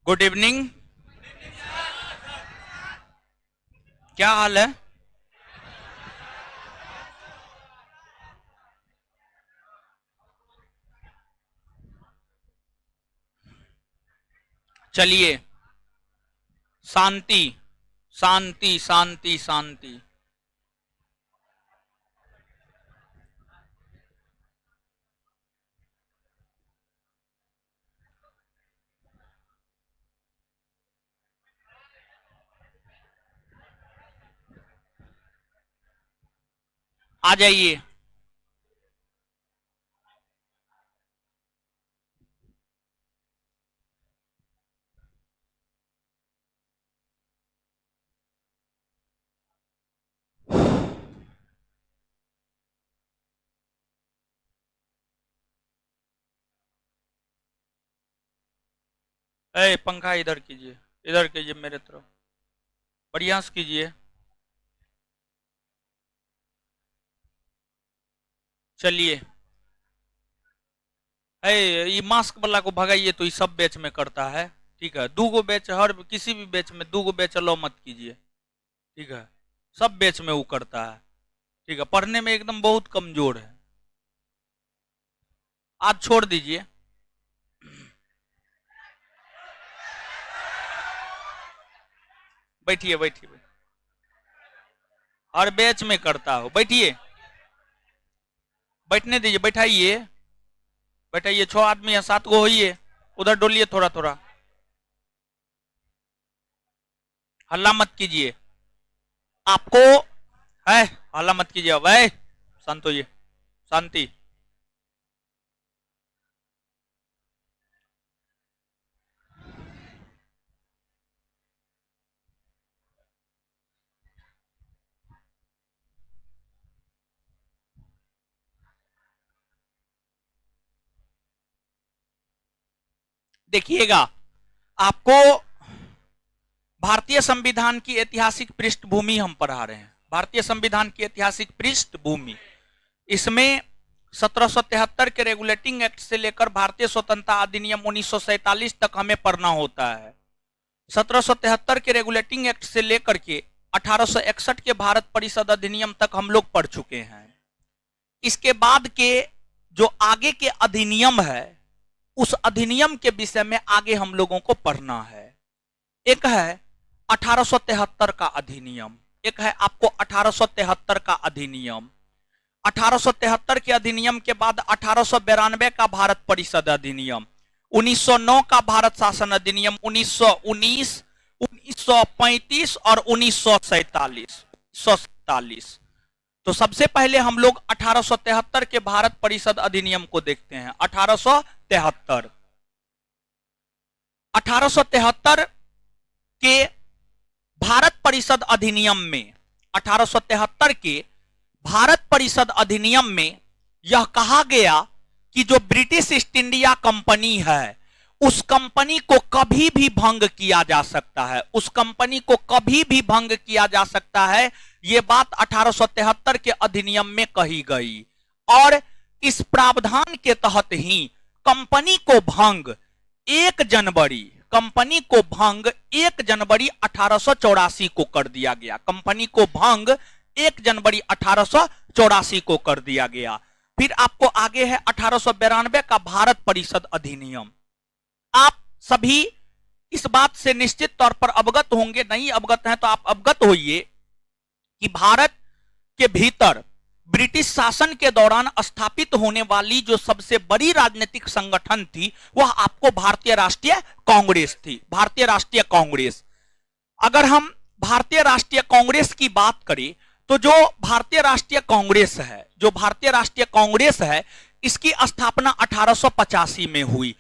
Good evening. क्या हाल है? चलिए, शांति शांति शांति शांति। आ जाइए। ए, पंखा इधर कीजिए, इधर कीजिए मेरे तरफ, बढ़िया से कीजिए। चलिए, ए, ये मास्क वाला को भगाइए तो ये सब बैच में करता है। ठीक है, दो गो बैच, हर किसी भी बैच में दो गो बैच अलाउ मत कीजिए। ठीक है, सब बैच में वो करता है। ठीक है, पढ़ने में एकदम बहुत कमजोर है। आज छोड़ दीजिए। बैठिए बैठिए, हर बैच में करता हो। बैठिए, बैठने दीजिए, बैठाइए बैठाइए। 6 आदमी या 7 गो होइए। उधर डोलिए थोड़ा थोड़ा, हल्ला मत कीजिए। आपको है, हल्ला मत कीजिए। अब है, शांत होइए, शांति। देखिएगा, आपको भारतीय संविधान की ऐतिहासिक पृष्ठभूमि हम पढ़ा रहे हैं। भारतीय संविधान की ऐतिहासिक पृष्ठभूमि, इसमें 1773 के रेगुलेटिंग एक्ट से लेकर भारतीय स्वतंत्रता अधिनियम 1947 तक हमें पढ़ना होता है। 1773 के रेगुलेटिंग एक्ट से लेकर के 1861 के भारत परिषद अधिनियम तक हम लोग पढ़ चुके हैं। इसके बाद के जो आगे के अधिनियम है, उस अधिनियम के विषय में आगे हम लोगों को पढ़ना है। एक है 1873 का अधिनियम, एक है आपको 1873 का अधिनियम। 1873 के अधिनियम के बाद 1892 का भारत परिषद अधिनियम, 1909 का भारत शासन अधिनियम, 1919, 1935 और 1947। तो सबसे पहले हम लोग 1873 के भारत परिषद अधिनियम को देखते हैं। 1873 1873 के भारत परिषद अधिनियम में, 1873 के भारत परिषद अधिनियम में यह कहा गया कि जो ब्रिटिश ईस्ट इंडिया कंपनी है, उस कंपनी को कभी भी भंग किया जा सकता है, उस कंपनी को कभी भी भंग किया जा सकता है। यह बात 1873 के अधिनियम में कही गई और इस प्रावधान के तहत ही कंपनी को भंग 1 जनवरी, कंपनी को भंग 1 जनवरी 1884 को कर दिया गया। कंपनी को भंग 1 जनवरी 1884 को कर दिया गया। फिर आपको आगे है 1892 का भारत परिषद अधिनियम। आप सभी इस बात से निश्चित तौर पर अवगत होंगे, नहीं अवगत हैं तो आप अवगत होइए कि भारत के भीतर ब्रिटिश शासन के दौरान स्थापित होने वाली जो सबसे बड़ी राजनीतिक संगठन थी, वह आपको भारतीय राष्ट्रीय कांग्रेस थी। भारतीय राष्ट्रीय कांग्रेस। अगर हम भारतीय राष्ट्रीय कांग्रेस की बात करें तो जो भारतीय राष्ट्रीय कांग्रेस है, जो भारतीय राष्ट्रीय कांग्रेस है, इसकी स्थापना 1885 में हुई।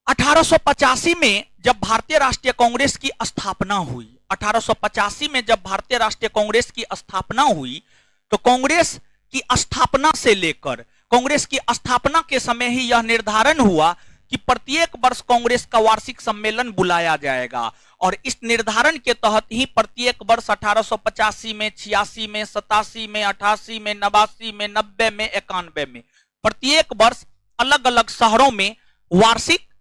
1885 में जब भारतीय राष्ट्रीय कांग्रेस की स्थापना हुई, 1885 में जब भारतीय राष्ट्रीय कांग्रेस की स्थापना हुई, तो कांग्रेस की स्थापना से लेकर कांग्रेस की स्थापना के समय ही यह निर्धारण हुआ कि प्रत्येक वर्ष कांग्रेस का वार्षिक सम्मेलन बुलाया जाएगा और इस निर्धारण के तहत ही प्रत्येक वर्ष 1885 में, 86 में, 87 में, 88 में, 89 में, 90 में, 91 में प्रत्येक वर्ष अलग अलग शहरों में वार्षिक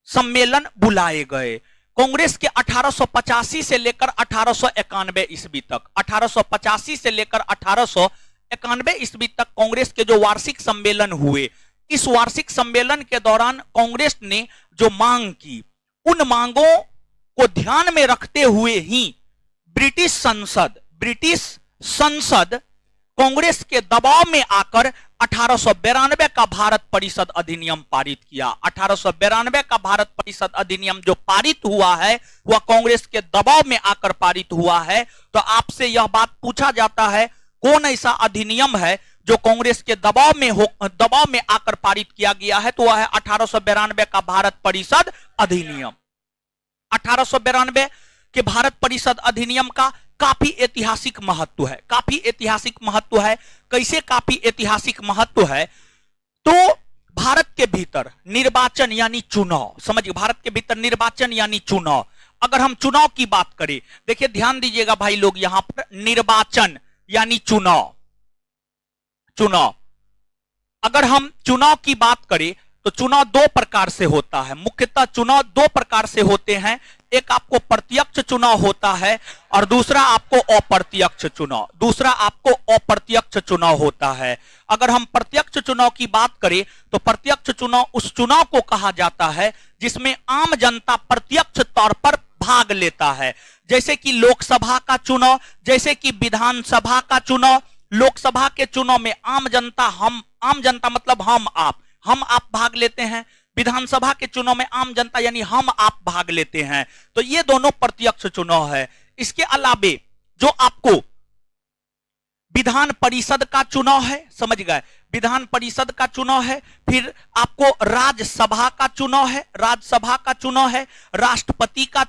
सम्मेलन बुलाए गए। कांग्रेस के 1885 से लेकर 1891 ईस्वी तक, 1885 से लेकर 1891 ईस्वी तक कांग्रेस के जो वार्षिक सम्मेलन हुए, इस वार्षिक सम्मेलन के दौरान कांग्रेस ने जो मांग की, उन मांगों को ध्यान में रखते हुए ही ब्रिटिश संसद कांग्रेस के दबाव में आकर 1892 का भारत परिषद अधिनियम पारित किया। 1892 का भारत परिषद अधिनियम जो पारित हुआ है वह कांग्रेस के दबाव में आकर पारित हुआ है। तो आपसे यह बात पूछा जाता है, कौन ऐसा अधिनियम है जो कांग्रेस के दबाव में आकर पारित किया गया है? तो वह है 1892 का भारत परिषद अधिनियम। 1892 के भारत परिषद अधिनियम का काफी ऐतिहासिक महत्व है, काफी ऐतिहासिक महत्व है। कैसे काफी ऐतिहासिक महत्व है? तो भारत के भीतर निर्वाचन यानी चुनाव, समझिए, भारत के भीतर निर्वाचन यानी चुनाव। अगर हम चुनाव की बात करें, देखिए ध्यान दीजिएगा भाई लोग, यहां पर निर्वाचन यानी चुनाव, अगर हम चुनाव की बात करें तो चुनाव दो प्रकार से होता है। मुख्यतः चुनाव दो प्रकार से होते हैं, एक आपको प्रत्यक्ष चुनाव होता है और दूसरा आपको अप्रत्यक्ष चुनाव होता है। अगर हम प्रत्यक्ष चुनाव की बात करें तो प्रत्यक्ष चुनाव उस चुनाव को कहा जाता है जिसमें आम जनता प्रत्यक्ष तौर पर भाग लेता है, जैसे कि लोकसभा का चुनाव, जैसे कि विधानसभा का चुनाव। लोकसभा के चुनाव में आम जनता मतलब हम आप भाग लेते हैं। विधानसभा के चुनाव में आम जनता यानी हम आप भाग लेते हैं। तो ये दोनों प्रत्यक्ष चुनाव है। इसके अलावे जो आपको विधान परिषद का चुनाव है, समझ गए, विधान परिषद का चुनाव है, फिर आपको राज्यसभा का चुनाव है, राष्ट्रपति का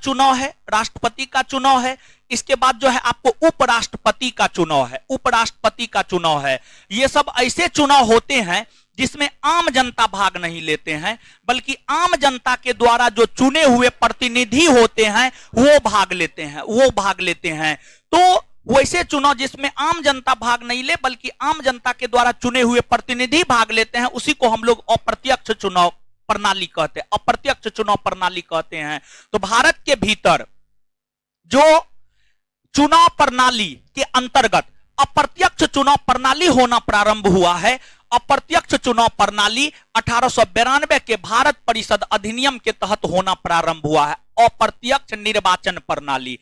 चुनाव है, इसके बाद जो है आपको उपराष्ट्रपति का चुनाव है। ये सब ऐसे चुनाव होते हैं जिसमें आम जनता भाग नहीं लेते हैं, बल्कि आम जनता के द्वारा जो चुने हुए प्रतिनिधि होते हैं वो भाग लेते हैं। तो वैसे चुनाव जिसमें आम जनता भाग नहीं ले बल्कि आम जनता के द्वारा चुने हुए प्रतिनिधि भाग लेते हैं, उसी को हम लोग अप्रत्यक्ष चुनाव प्रणाली कहते हैं। तो भारत के भीतर जो चुनाव प्रणाली के अंतर्गत अप्रत्यक्ष चुनाव प्रणाली होना प्रारंभ हुआ है। अप्रत्यक्ष चुनाव प्रणाली 1892 के भारत परिषद अधिनियम के तहत होना प्रारंभ हुआ है। अप्रत्यक्ष निर्वाचन प्रणाली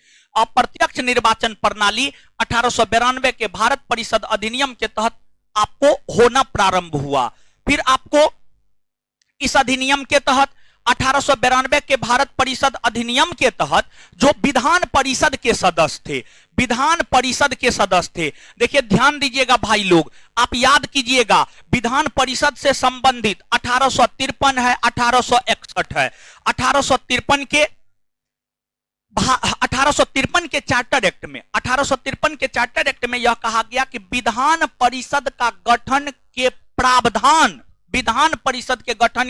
1892 के भारत परिषद अधिनियम के तहत आपको होना प्रारंभ हुआ। फिर आपको इस अधिनियम के तहत 1892 के भारत परिषद अधिनियम के तहत जो विधान परिषद के सदस्य थे, देखिए ध्यान दीजिएगा भाई लोग, आप याद कीजिएगा, विधान परिषद से संबंधित 1853 है, 1861 है। 1853 के चार्टर एक्ट में यह कहा गया कि विधान परिषद के गठन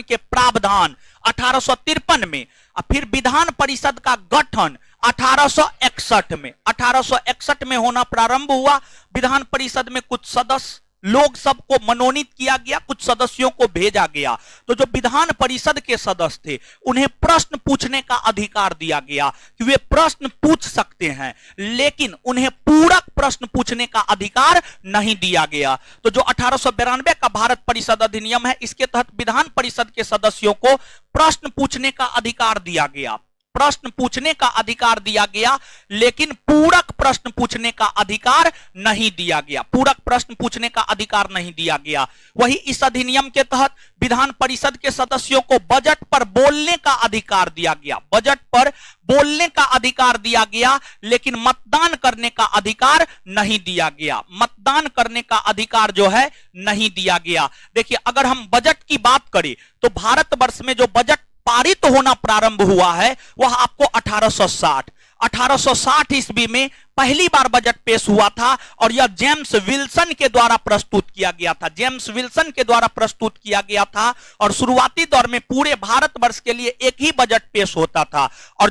के प्रावधान 1853 में, और फिर विधान परिषद का गठन 1861 में होना प्रारंभ हुआ। विधान परिषद में कुछ सदस्य लोग सबको मनोनीत किया गया, कुछ सदस्यों को भेजा गया। तो जो विधान परिषद के सदस्य थे उन्हें प्रश्न पूछने का अधिकार दिया गया कि वे प्रश्न पूछ सकते हैं, लेकिन उन्हें पूरक प्रश्न पूछने का अधिकार नहीं दिया गया। तो जो 1892 का भारत परिषद अधिनियम है, इसके तहत विधान परिषद के सदस्यों को प्रश्न पूछने का अधिकार दिया गया, लेकिन पूरक प्रश्न पूछने का अधिकार नहीं दिया गया। वही इस अधिनियम के तहत विधान परिषद के सदस्यों को बजट पर बोलने का अधिकार दिया गया, लेकिन मतदान करने का अधिकार नहीं दिया गया। देखिए, अगर हम बजट की बात करें तो भारतवर्ष में जो बजट पारित होना प्रारंभ हुआ है वह आपको 1860 ईस्वी में पहली बार बजट पेश हुआ था और यह जेम्स विल्सन के द्वारा प्रस्तुत किया गया था। जेम्स विल्सन के द्वारा प्रस्तुत किया गया था और शुरुआती दौर में पूरे भारतवर्ष के लिए एक ही बजट पेश होता था और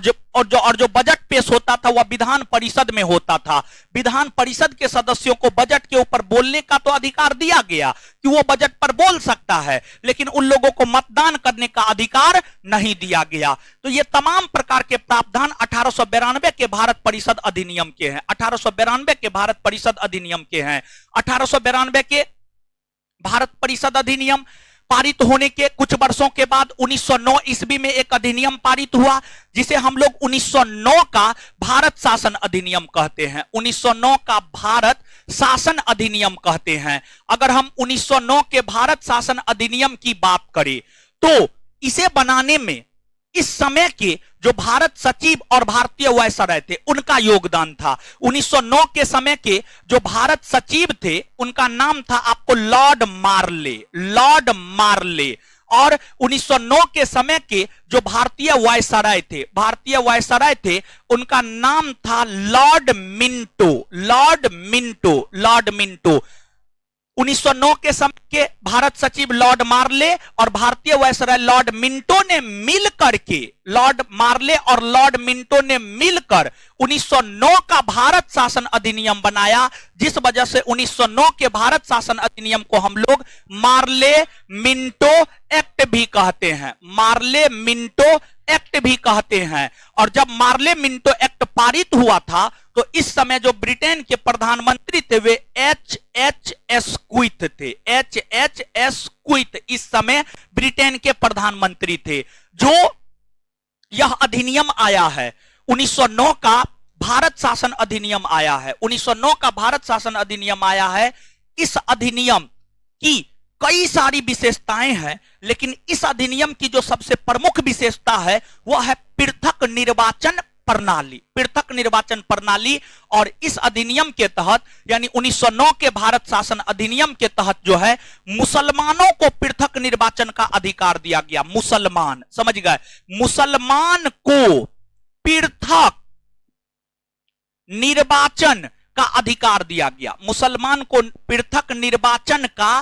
जो बजट पेश होता था वह विधान परिषद में होता था। विधान परिषद के सदस्यों को बजट के ऊपर बोलने का तो अधिकार दिया गया कि वो बजट पर बोल सकता है, लेकिन उन लोगों को मतदान करने का अधिकार नहीं दिया गया। तो ये तमाम प्रकार के प्रावधान 1892 के भारत परिषद अधिनियम के हैं। 1892 के भारत परिषद अधिनियम के हैं। 1892 के भारत परिषद अधिनियम पारित होने के कुछ वर्षों के बाद 1909 ईस्वी में एक अधिनियम पारित हुआ जिसे हम लोग 1909 का भारत शासन अधिनियम कहते हैं। 1909 का भारत शासन अधिनियम कहते हैं। अगर हम 1909 के भारत शासन अधिनियम की बात करें तो इसे बनाने में इस समय के जो भारत सचिव और भारतीय वायसराय थे उनका योगदान था। 1909 के समय के जो भारत सचिव थे उनका नाम था आपको लॉर्ड मार्ले। लॉर्ड मार्ले। और 1909 के समय के जो भारतीय वायसराय थे उनका नाम था Lord Minto. Lord Minto. Lord Minto. 1909 के समय के भारत सचिव लॉर्ड मार्ले और भारतीय वायसराय लॉर्ड मिंटो ने मिलकर के लॉर्ड मार्ले और लॉर्ड मिंटो ने मिलकर 1909 का भारत शासन अधिनियम बनाया, जिस वजह से 1909 के भारत शासन अधिनियम को हम लोग मार्ले मिंटो एक्ट भी कहते हैं। मार्ले मिंटो एक्ट भी कहते हैं। और जब मार्ले मिंटो एक्ट पारित हुआ था तो इस समय जो ब्रिटेन के प्रधानमंत्री थे वे एच.एच.एस. क्विथ थे। एच.एच.एस. क्विथ इस समय ब्रिटेन के प्रधानमंत्री थे। जो यह अधिनियम आया है 1909 का भारत शासन अधिनियम आया है। 1909 का भारत शासन अधिनियम आया है। इस अधिनियम की कई सारी विशेषताएं हैं, लेकिन इस अधिनियम की जो सबसे प्रमुख विशेषता है वह है पृथक निर्वाचन प्रणाली। पृथक निर्वाचन प्रणाली। और इस अधिनियम के तहत यानी 1909 के भारत शासन अधिनियम के तहत जो है मुसलमानों को पृथक निर्वाचन का अधिकार दिया गया। मुसलमान, समझ गए, मुसलमान को पृथक निर्वाचन का अधिकार दिया गया। मुसलमान को पृथक निर्वाचन का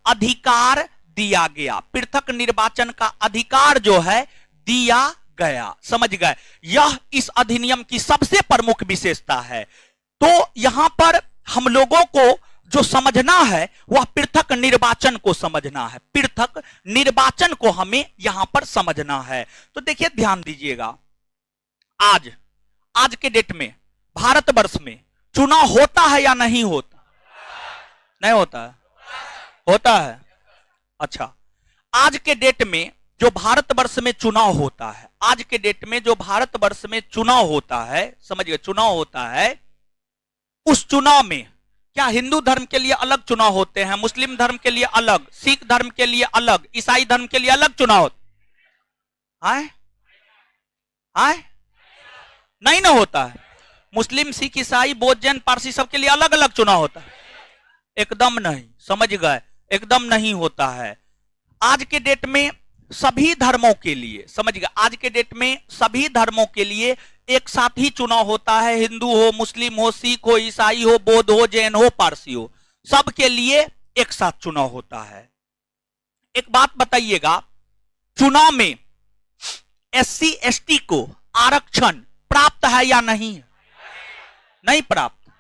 अधिकार दिया गया। पृथक निर्वाचन का अधिकार जो है दिया गया। समझ गए, यह इस अधिनियम की सबसे प्रमुख विशेषता है। तो यहां पर हम लोगों को जो समझना है वह पृथक निर्वाचन को समझना है। पृथक निर्वाचन को हमें यहां पर समझना है। तो देखिए, ध्यान दीजिएगा, आज के डेट में भारतवर्ष में चुनाव होता है या नहीं होता? नहीं होता है? होता है। अच्छा, आज के डेट में जो भारतवर्ष में चुनाव होता है, आज के डेट में जो भारतवर्ष में चुनाव होता है, समझिए, चुनाव होता है, उस चुनाव में क्या हिंदू धर्म के लिए अलग चुनाव होते हैं, मुस्लिम धर्म के लिए अलग, सिख धर्म के लिए अलग, ईसाई धर्म के लिए अलग चुनाव होता है? नहीं ना होता है। मुस्लिम, सिख, ईसाई, बौद्ध, जैन, पारसी सबके लिए अलग अलग चुनाव होता है? एकदम नहीं। समझ गए, एकदम नहीं होता है। आज के डेट में सभी धर्मों के लिए, समझ गए, आज के डेट में सभी धर्मों के लिए एक साथ ही चुनाव होता है। हिंदू हो, मुस्लिम हो, सिख हो, ईसाई हो, बौद्ध हो, जैन हो, पारसी हो, सबके लिए एक साथ चुनाव होता है। एक बात बताइएगा, चुनाव में एससी एसटी को आरक्षण प्राप्त है या नहीं है? नहीं प्राप्त।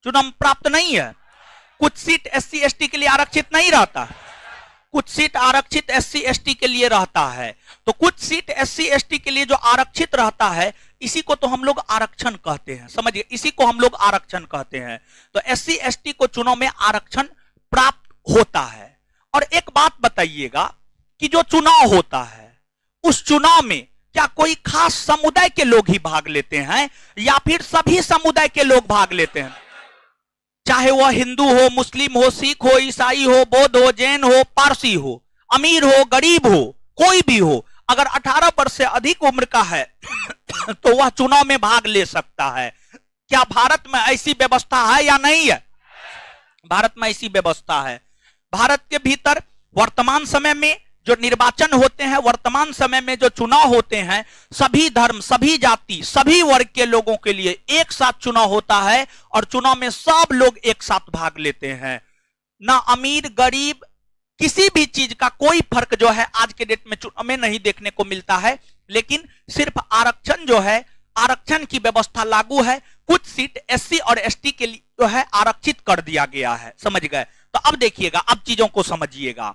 चुनाव प्राप्त नहीं है। कुछ सीट एससी एसटी के लिए आरक्षित नहीं रहता, कुछ सीट आरक्षित एससी एसटी के लिए रहता है। तो कुछ सीट एससी एसटी के लिए जो आरक्षित रहता है इसी को तो हम लोग आरक्षण कहते हैं। समझिए, इसी को हम लोग आरक्षण कहते हैं। तो एससी एसटी को चुनाव में आरक्षण प्राप्त होता है। और एक बात बताइएगा कि जो चुनाव होता है उस चुनाव में क्या कोई खास समुदाय के लोग ही भाग लेते हैं या फिर सभी समुदाय के लोग भाग लेते हैं? चाहे वह हिंदू हो, मुस्लिम हो, सिख हो, ईसाई हो, बौद्ध हो, जैन हो, पारसी हो, अमीर हो, गरीब हो, कोई भी हो, अगर 18 वर्ष से अधिक उम्र का है तो वह चुनाव में भाग ले सकता है। क्या भारत में ऐसी व्यवस्था है या नहीं है? भारत में ऐसी व्यवस्था है। भारत के भीतर वर्तमान समय में जो निर्वाचन होते हैं, वर्तमान समय में जो चुनाव होते हैं, सभी धर्म, सभी जाति, सभी वर्ग के लोगों के लिए एक साथ चुनाव होता है और चुनाव में सब लोग एक साथ भाग लेते हैं। ना अमीर गरीब किसी भी चीज का कोई फर्क जो है आज के डेट में चुनाव में नहीं देखने को मिलता है। लेकिन सिर्फ आरक्षण जो है, आरक्षण की व्यवस्था लागू है, कुछ सीट एससी और एसटी के लिए जो है आरक्षित कर दिया गया है। समझ गए? तो अब देखिएगा, अब चीजों को समझिएगा।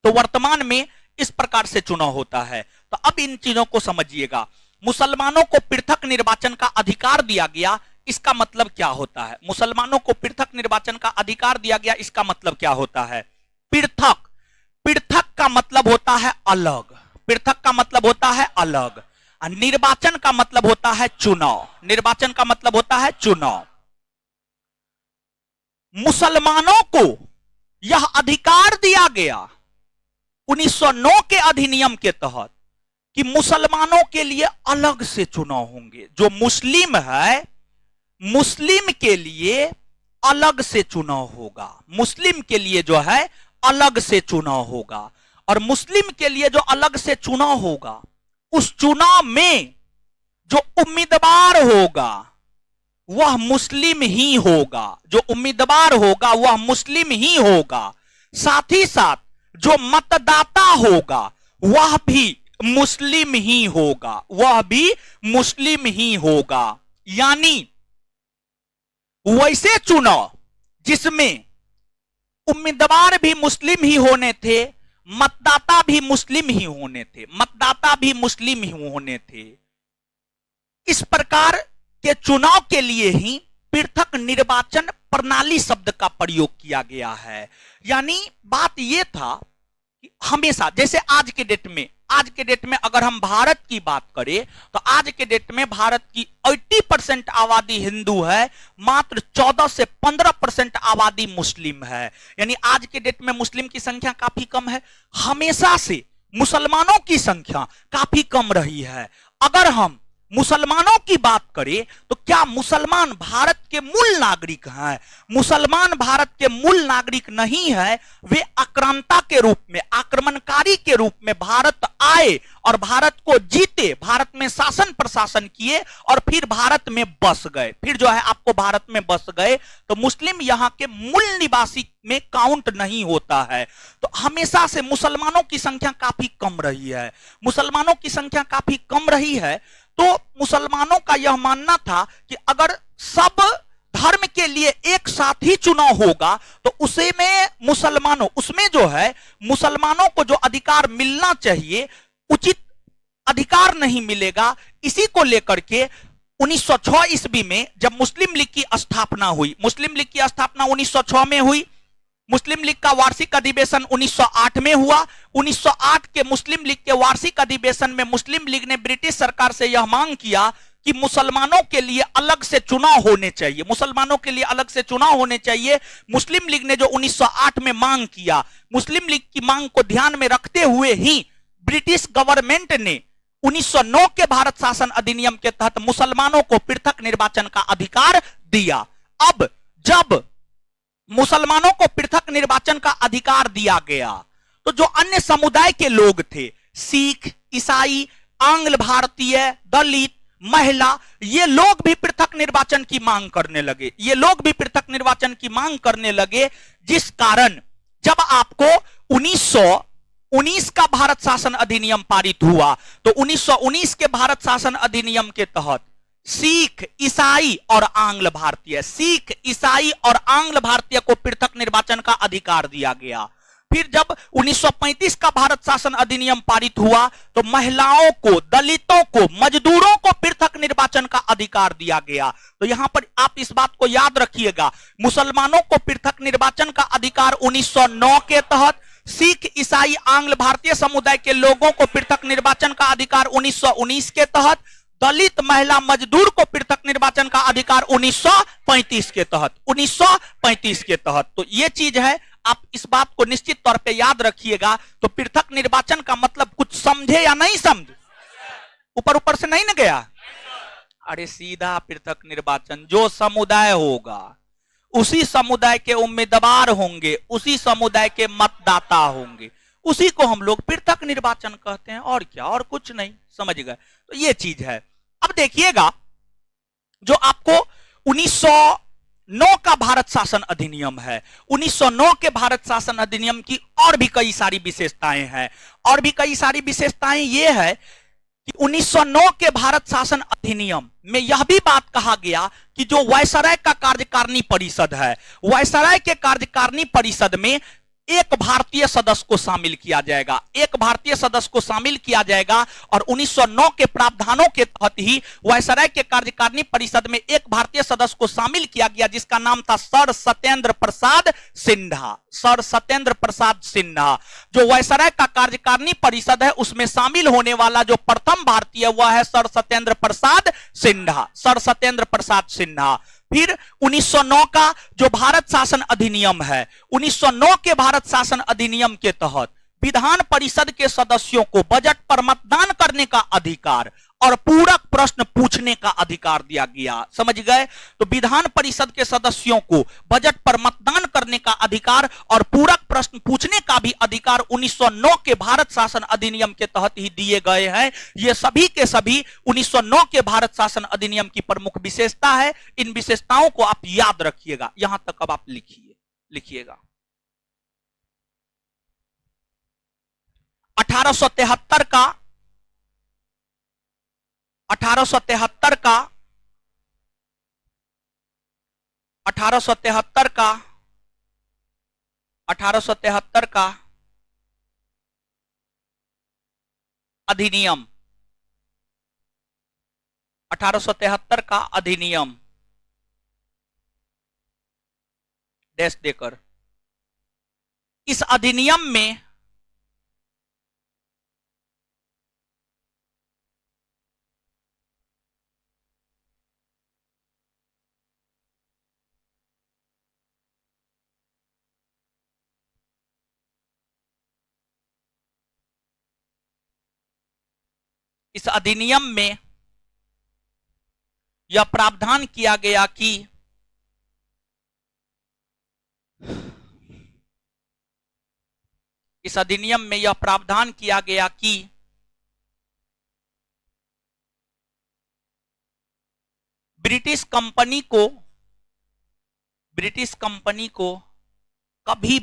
तो वर्तमान में इस प्रकार से चुनाव होता है। तो अब इन चीजों को समझिएगा। मुसलमानों को पृथक निर्वाचन का अधिकार दिया गया, इसका मतलब क्या होता है? मुसलमानों को पृथक निर्वाचन का अधिकार दिया गया, इसका मतलब क्या होता है? पृथक, पृथक का मतलब होता है अलग, पृथक का मतलब होता है अलग। निर्वाचन का मतलब होता है चुनाव, निर्वाचन का मतलब होता है चुनाव। मुसलमानों को यह अधिकार दिया गया 1909 के अधिनियम के तहत कि मुसलमानों के लिए अलग से चुनाव होंगे। जो मुस्लिम है, मुस्लिम के लिए अलग से चुनाव होगा, मुस्लिम के लिए जो है अलग से चुनाव होगा। और मुस्लिम के लिए जो अलग से चुनाव होगा, उस चुनाव में जो उम्मीदवार होगा वह मुस्लिम ही होगा, जो उम्मीदवार होगा वह मुस्लिम ही होगा। साथ ही साथ जो मतदाता होगा वह भी मुस्लिम ही होगा, वह भी मुस्लिम ही होगा। यानी वैसे चुनाव जिसमें उम्मीदवार भी मुस्लिम ही होने थे, मतदाता भी मुस्लिम ही होने थे, मतदाता भी मुस्लिम ही होने थे। इस प्रकार के चुनाव के लिए ही पृथक निर्वाचन प्रणाली शब्द का प्रयोग किया गया है। यानी बात यह था कि हमेशा, जैसे आज के डेट में अगर हम भारत की बात करें तो आज के डेट में भारत की 80% आबादी हिंदू है, मात्र 14 से 15% आबादी मुस्लिम है। यानी आज के डेट में मुस्लिम की संख्या काफी कम है, हमेशा से मुसलमानों की संख्या काफी कम रही है। अगर हम मुसलमानों की बात करें तो क्या मुसलमान भारत के मूल नागरिक हैं? मुसलमान भारत के मूल नागरिक नहीं है। वे आक्रांता के रूप में, आक्रमणकारी के रूप में भारत आए और भारत को जीते, भारत में शासन प्रशासन किए और फिर भारत में बस गए, फिर जो है आपको भारत में बस गए। तो मुस्लिम यहां के मूल निवासी में काउंट नहीं होता है। तो हमेशा से मुसलमानों की संख्या काफी कम रही है, मुसलमानों की संख्या काफी कम रही है। तो मुसलमानों का यह मानना था कि अगर सब धर्म के लिए एक साथ ही चुनाव होगा तो उसमें जो है मुसलमानों को जो अधिकार मिलना चाहिए उचित अधिकार नहीं मिलेगा। इसी को लेकर के 1906 ईस्वी में जब मुस्लिम लीग की स्थापना हुई, मुस्लिम लीग की स्थापना 1906 में हुई, मुस्लिम लीग का वार्षिक अधिवेशन 1908 में हुआ। 1908 के मुस्लिम लीग के वार्षिक अधिवेशन में मुस्लिम लीग ने ब्रिटिश सरकार से यह मांग किया कि मुसलमानों के लिए अलग से चुनाव होने चाहिए, मुसलमानों के लिए अलग से चुनाव होने चाहिए। मुस्लिम लीग ने जो 1908 में मांग किया, मुस्लिम लीग की मांग को ध्यान में रखते हुए ही ब्रिटिश गवर्नमेंट ने 1909 के भारत शासन अधिनियम के तहत मुसलमानों को पृथक निर्वाचन का अधिकार दिया। अब जब मुसलमानों को पृथक निर्वाचन का अधिकार दिया गया तो जो अन्य समुदाय के लोग थे, सिख, ईसाई, आंग्ल भारतीय, दलित, महिला, ये लोग भी पृथक निर्वाचन की मांग करने लगे, ये लोग भी पृथक निर्वाचन की मांग करने लगे। जिस कारण जब आपको 1919 का भारत शासन अधिनियम पारित हुआ तो 1919 के भारत शासन अधिनियम के तहत सिख, ईसाई और आंग्ल भारतीय, सिख, ईसाई और आंग्ल भारतीय को पृथक निर्वाचन का अधिकार दिया गया। फिर जब 1935 का भारत शासन अधिनियम पारित हुआ तो महिलाओं को, दलितों को, मजदूरों को पृथक निर्वाचन का अधिकार दिया गया। तो यहां पर आप इस बात को याद रखिएगा, मुसलमानों को पृथक निर्वाचन का अधिकार 1909 के तहत, सिख, ईसाई, आंग्ल भारतीय समुदाय के लोगों को पृथक निर्वाचन का अधिकार 1919 के तहत, दलित, महिला, मजदूर को पृथक निर्वाचन का अधिकार 1935 के तहत, 1935 के तहत। तो यह चीज है, आप इस बात को निश्चित तौर पे याद रखिएगा। तो पृथक निर्वाचन का मतलब कुछ समझे या नहीं समझे? ऊपर ऊपर से नहीं ना गया? अरे सीधा पृथक निर्वाचन, जो समुदाय होगा उसी समुदाय के उम्मीदवार होंगे, उसी समुदाय के मतदाता होंगे, उसी को हम लोग पृथक निर्वाचन कहते हैं, और क्या, और कुछ नहीं। समझ गए? तो ये चीज है। अब देखिएगा, जो आपको 1909 का भारत शासन अधिनियम है, 1909 के भारत शासन अधिनियम की और भी कई सारी विशेषताएं हैं। और भी कई सारी विशेषताएं ये है कि 1909 के भारत शासन अधिनियम में यह भी बात कहा गया कि जो वायसराय का कार्यकारिणी परिषद है, वायसराय के कार्यकारिणी परिषद में एक भारतीय सदस्य को शामिल किया जाएगा, एक भारतीय सदस्य को शामिल किया जाएगा। और 1909 के प्रावधानों के तहत ही वायसराय के कार्यकारिणी परिषद में एक भारतीय सदस्य को शामिल किया गया, जिसका नाम था सर सत्येंद्र प्रसाद सिन्हा। सर सत्येंद्र प्रसाद सिन्हा जो वायसराय का कार्यकारिणी परिषद है, उसमें शामिल होने वाला जो प्रथम भारतीय वह है सर सत्येंद्र प्रसाद सिन्हा, सर सत्येंद्र प्रसाद सिन्हा। फिर 1909 का जो भारत शासन अधिनियम है, 1909 के भारत शासन अधिनियम के तहत विधान परिषद के सदस्यों को बजट पर मतदान करने का अधिकार और पूरक प्रश्न पूछने का अधिकार दिया गया। समझ गए? तो विधान परिषद के सदस्यों को बजट पर मतदान करने का अधिकार और पूरक प्रश्न पूछने का भी अधिकार 1909 के भारत शासन अधिनियम के तहत ही दिए गए हैं। ये सभी के सभी 1909 के भारत शासन अधिनियम की प्रमुख विशेषता है। इन विशेषताओं को आप याद रखिएगा। यहां तक अब आप लिखिएगा। 1873 का 1873 का 1873 का 1873 का अधिनियम 1873 का अधिनियम डैश देकर, इस अधिनियम में यह प्रावधान किया गया कि इस अधिनियम में यह प्रावधान किया गया कि ब्रिटिश कंपनी को कभी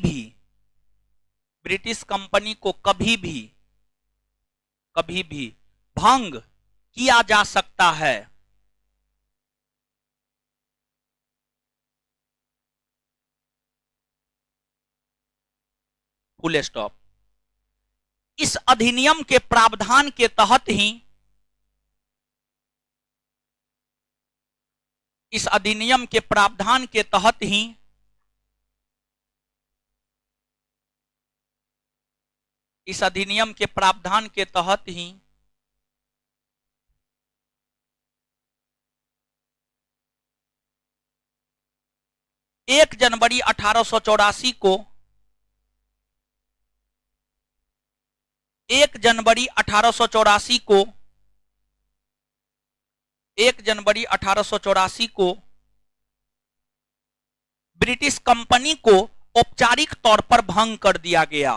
भी भंग किया जा सकता है। Full stop. इस अधिनियम के प्रावधान के तहत ही इस अधिनियम के प्रावधान के तहत ही इस अधिनियम के प्रावधान के तहत ही 1 जनवरी 1884 को 1 जनवरी 1884 को 1 जनवरी 1884 को ब्रिटिश कंपनी को औपचारिक तौर पर भंग कर दिया गया।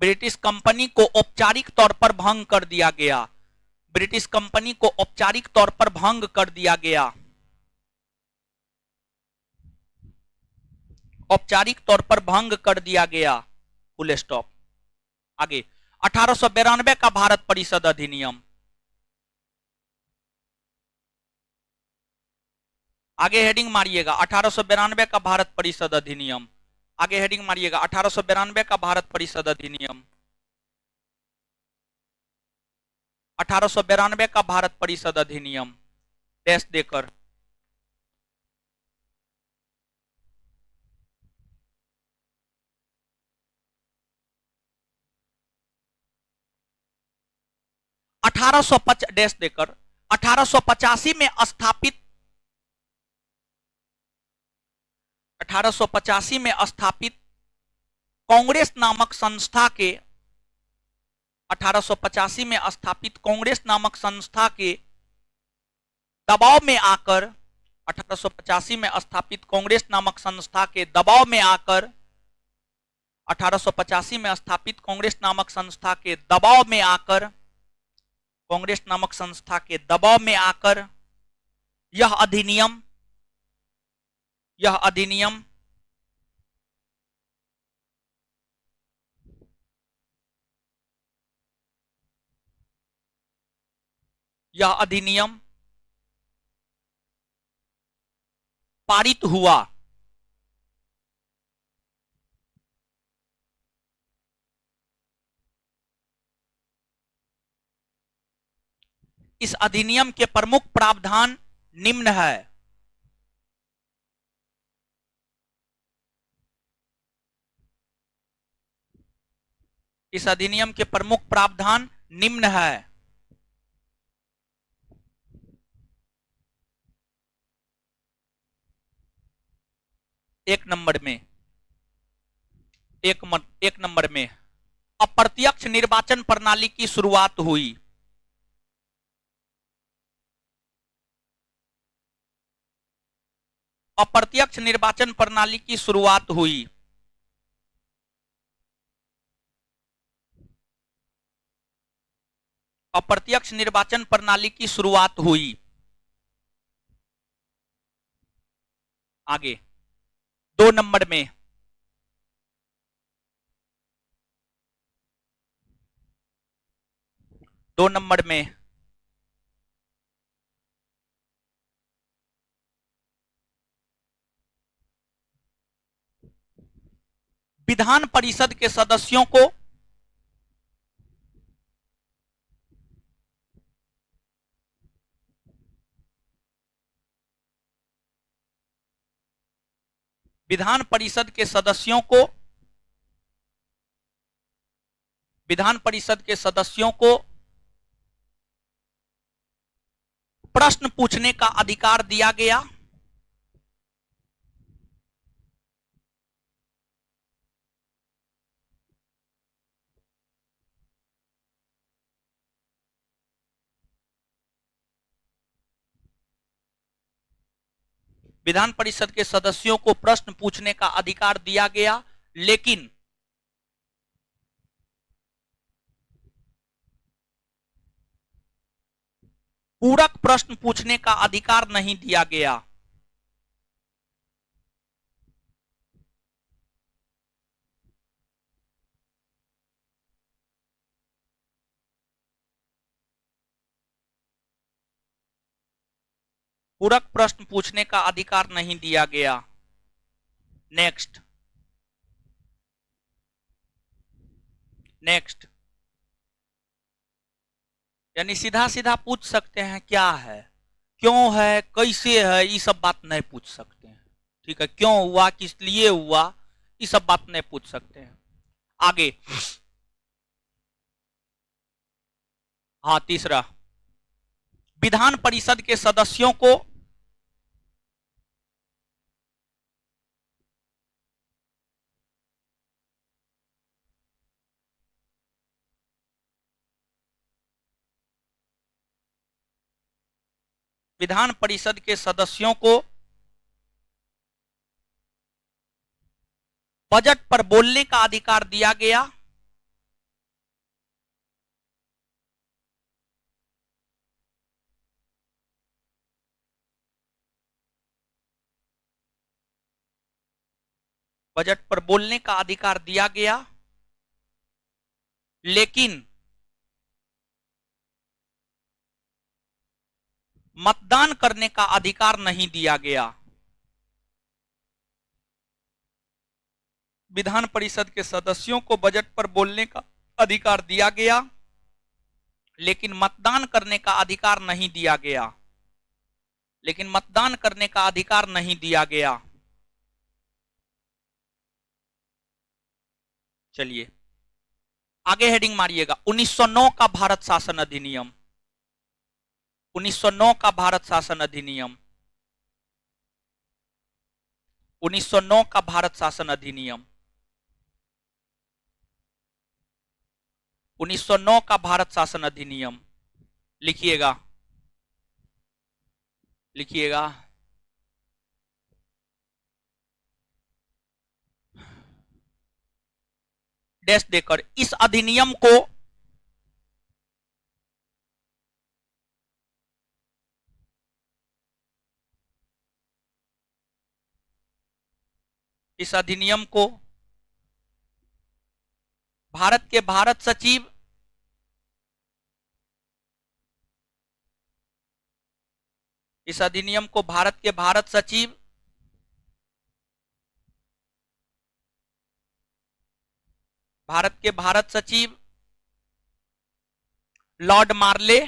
ब्रिटिश कंपनी को औपचारिक तौर पर भंग कर दिया गया। ब्रिटिश कंपनी को औपचारिक तौर पर भंग कर दिया गया। औपचारिक तौर पर भंग कर दिया गया। Full stop. आगे 1892 का भारत परिषद अधिनियम। आगे हेडिंग मारिएगा 1892 का भारत परिषद अधिनियम। आगे हेडिंग मारिएगा 1892 का भारत परिषद अधिनियम। 1892 का भारत परिषद अधिनियम डैश देकर डैश देकर 1885 में स्थापित 1885 में स्थापित कांग्रेस नामक संस्था के 1885 में स्थापित कांग्रेस नामक संस्था के दबाव में आकर 1885 में स्थापित कांग्रेस नामक संस्था के दबाव में आकर 1885 में स्थापित कांग्रेस नामक संस्था के दबाव में आकर कांग्रेस नामक संस्था के दबाव में आकर यह अधिनियम यह अधिनियम यह अधिनियम पारित हुआ। इस अधिनियम के प्रमुख प्रावधान निम्न है। इस अधिनियम के प्रमुख प्रावधान निम्न है। एक नंबर में अप्रत्यक्ष निर्वाचन प्रणाली की शुरुआत हुई। अप्रत्यक्ष निर्वाचन प्रणाली की शुरुआत हुई। अप्रत्यक्ष निर्वाचन प्रणाली की शुरुआत हुई। आगे 2 नंबर में विधान परिषद के सदस्यों को विधान परिषद के सदस्यों को प्रश्न पूछने का अधिकार दिया गया। विधान परिषद के सदस्यों को प्रश्न पूछने का अधिकार दिया गया, लेकिन पूरक प्रश्न पूछने का अधिकार नहीं दिया गया। पूरक प्रश्न पूछने का अधिकार नहीं दिया गया। नेक्स्ट यानी सीधा सीधा पूछ सकते हैं क्या है, क्यों है, कैसे है, ये सब बात नहीं पूछ सकते हैं। ठीक है, क्यों हुआ, किस लिए हुआ, ये सब बात नहीं पूछ सकते हैं। आगे हाँ, तीसरा, विधान परिषद के सदस्यों को विधान परिषद के सदस्यों को बजट पर बोलने का अधिकार दिया गया। बजट पर बोलने का अधिकार दिया गया, लेकिन मतदान करने का अधिकार नहीं दिया गया। विधान परिषद के सदस्यों को बजट पर बोलने का अधिकार दिया गया, लेकिन मतदान करने का अधिकार नहीं दिया गया। चलिए आगे हेडिंग मारिएगा। 1909 का भारत शासन अधिनियम। 1909 का भारत शासन अधिनियम। 1909 का भारत शासन अधिनियम। 1909 का भारत शासन अधिनियम लिखिएगा। डैश देकर इस अधिनियम को भारत के भारत सचिव इस अधिनियम को भारत के भारत सचिव लॉर्ड मार्ले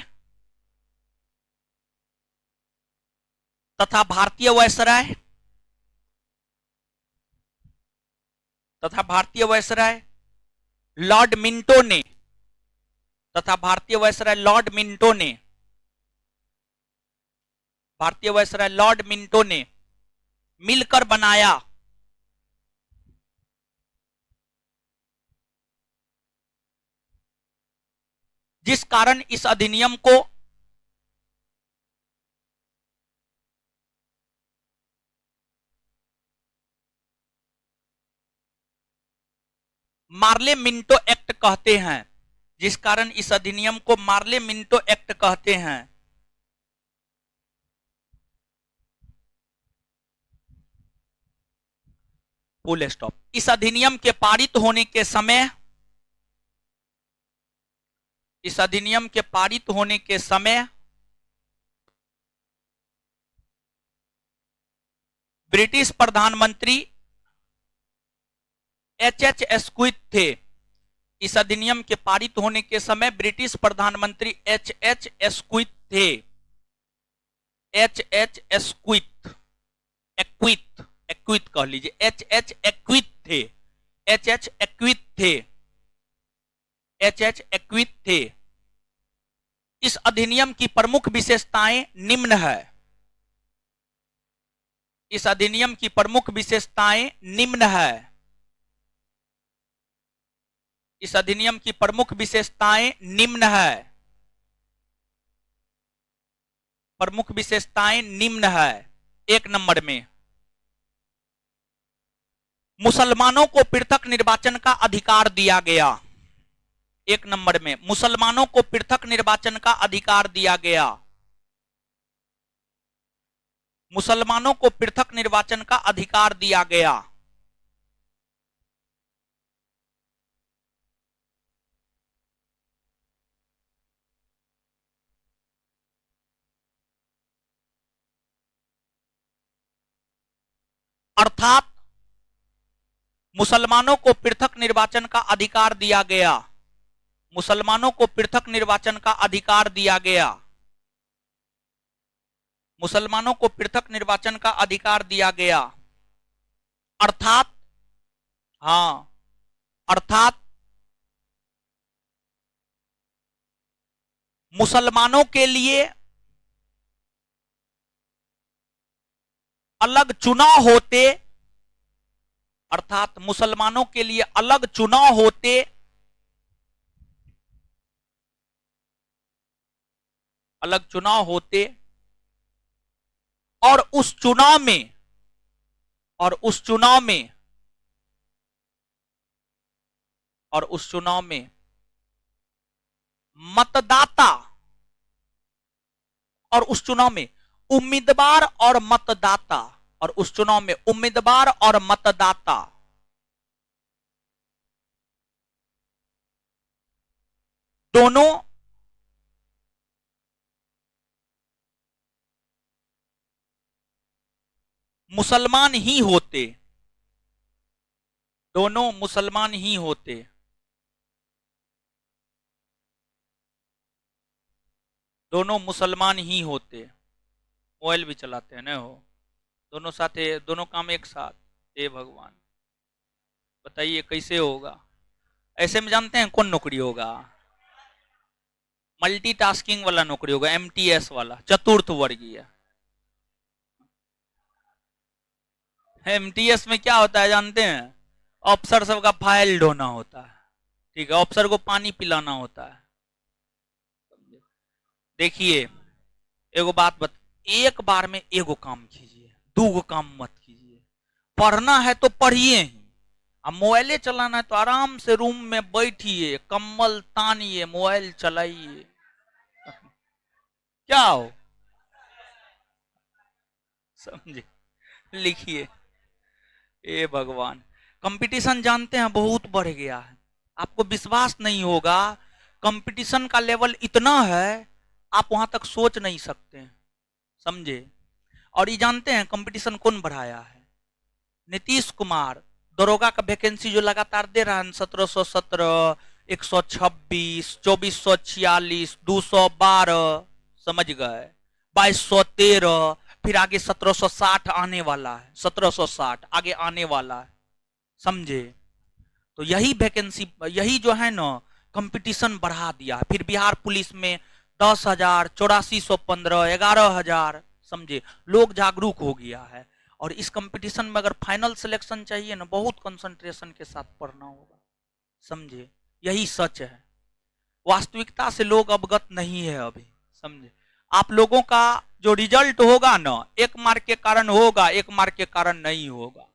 तथा भारतीय वायसराय लॉर्ड मिंटो ने मिलकर बनाया, जिस कारण इस अधिनियम को मार्ले मिंटो एक्ट कहते हैं, जिस कारण इस अधिनियम को मार्ले मिंटो एक्ट कहते हैं। Full stop. इस अधिनियम के पारित होने के समय ब्रिटिश प्रधानमंत्री एच एस्क्विथ थे। इस अधिनियम के पारित होने के समय ब्रिटिश प्रधानमंत्री एच एस्क्विथ थे। एक्विथ कह लीजिए, एक्विथ थे। इस अधिनियम की प्रमुख विशेषताएं निम्न है। इस अधिनियम की प्रमुख विशेषताएं निम्न है। एक नंबर में मुसलमानों को पृथक निर्वाचन का अधिकार दिया गया। मुसलमानों को पृथक निर्वाचन का अधिकार दिया गया। अर्थात मुसलमानों को पृथक निर्वाचन का अधिकार दिया गया। अर्थात मुसलमानों के लिए अलग चुनाव होते, और उस चुनाव में मतदाता और उस चुनाव में उम्मीदवार और मतदाता दोनों मुसलमान ही होते। मोबाइल भी चलाते हैं ना हो, दोनों साथ, दोनों काम एक साथ। हे भगवान, बताइए कैसे होगा? ऐसे में जानते हैं कौन नौकरी होगा? मल्टीटास्किंग वाला नौकरी होगा, MTS वाला, चतुर्थ वर्गीय। MTS में क्या होता है जानते हैं? अफसर सबका फाइल ढोना होता है, ठीक है, अफसर को पानी पिलाना होता है। देखिए एगो बात एक बार में एगो काम कीजिए, दूगो काम मत कीजिए। पढ़ना है तो पढ़िए ही, अब मोबाइले चलाना है तो आराम से रूम में बैठिए, कम्बल तानिए, मोबाइल चलाइए, क्या हो, समझे। लिखिए, ए भगवान, कंपटीशन जानते हैं बहुत बढ़ गया है, आपको विश्वास नहीं होगा, कंपटीशन का लेवल इतना है आप वहां तक सोच नहीं सकते हैं, समझे। और ये जानते हैं कंपटीशन कौन बढ़ाया है? नीतीश कुमार। दरोगा का वैकेंसी जो लगातार दे रहा है, 1717, 126, 2446, 212, समझ गए, 2213, फिर आगे 1760 आने वाला है, 1760 आगे आने वाला है, समझे। तो यही वैकेंसी, यही जो है ना कंपटीशन बढ़ा दिया है। फिर बिहार पुलिस में 10,000, 8415, 11,000, समझे, लोग जागरूक हो गया है। और इस कंपटीशन में अगर फाइनल सिलेक्शन चाहिए ना, बहुत कंसंट्रेशन के साथ पढ़ना होगा, समझे, यही सच है। वास्तविकता से लोग अवगत नहीं है अभी, समझे। आप लोगों का जो रिजल्ट होगा ना, एक मार्क के कारण होगा, एक मार्क के कारण नहीं होगा।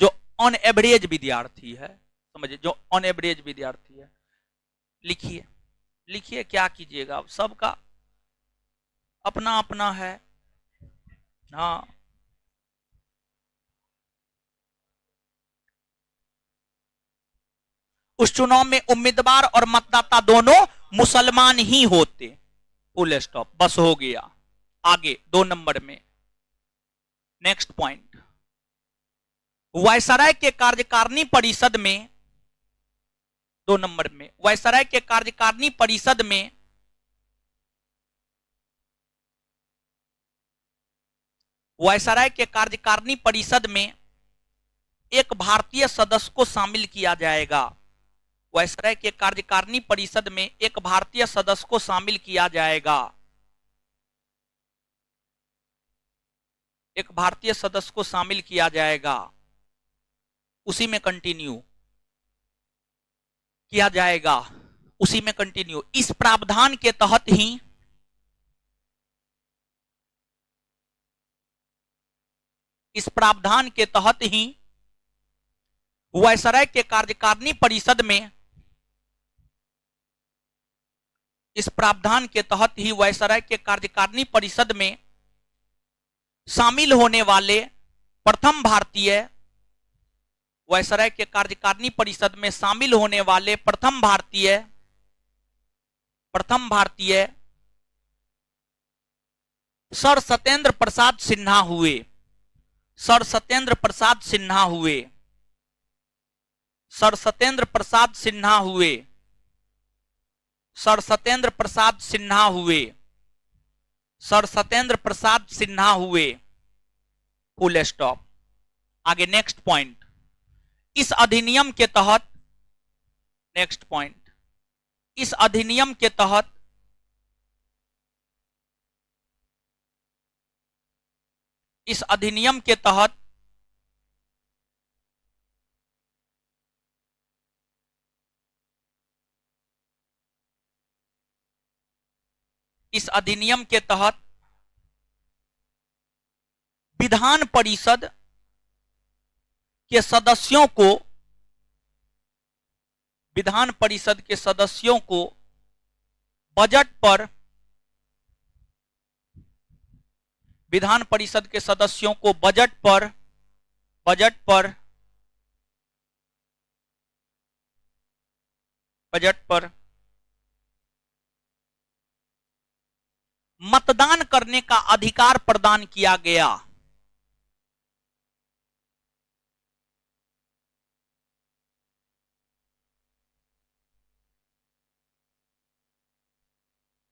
जो ऑन एवरेज विद्यार्थी है, समझिए, जो ऑन एवरेज विद्यार्थी है। लिखिए, लिखिए, क्या कीजिएगा, अब सबका अपना अपना है। हाँ, उस चुनाव में उम्मीदवार और मतदाता दोनों मुसलमान ही होते, फुल स्टॉप, बस हो गया। आगे 2 नंबर में नेक्स्ट पॉइंट, वायसराय के कार्यकारिणी परिषद में, 2 नंबर में, वायसराय के कार्यकारिणी परिषद में वायसराय के कार्यकारिणी परिषद में एक भारतीय सदस्य को शामिल किया जाएगा। वायसराय के कार्यकारिणी परिषद में एक भारतीय सदस्य को शामिल किया जाएगा। एक भारतीय सदस्य को शामिल किया जाएगा, उसी में कंटिन्यू किया जाएगा, उसी में कंटिन्यू। इस प्रावधान के तहत ही, इस प्रावधान के तहत ही वायसराय के कार्यकारिणी परिषद में, इस प्रावधान के तहत ही वायसराय के कार्यकारिणी परिषद में शामिल होने वाले प्रथम भारतीय, वायसराय के कार्यकारिणी परिषद में शामिल होने वाले प्रथम भारतीय सर सत्येंद्र प्रसाद सिन्हा हुए। सर सत्येंद्र प्रसाद सिन्हा हुए। सर सत्येंद्र प्रसाद सिन्हा हुए। सर सत्येंद्र प्रसाद सिन्हा हुए। सर सत्येंद्र प्रसाद सिन्हा हुए, फुल स्टॉप। आगे नेक्स्ट पॉइंट, इस अधिनियम के तहत, नेक्स्ट पॉइंट, इस अधिनियम के तहत इस अधिनियम के तहत इस अधिनियम के तहत विधान परिषद के सदस्यों को, विधान परिषद के सदस्यों को बजट पर, विधान परिषद के सदस्यों को बजट पर मतदान करने का अधिकार प्रदान किया गया।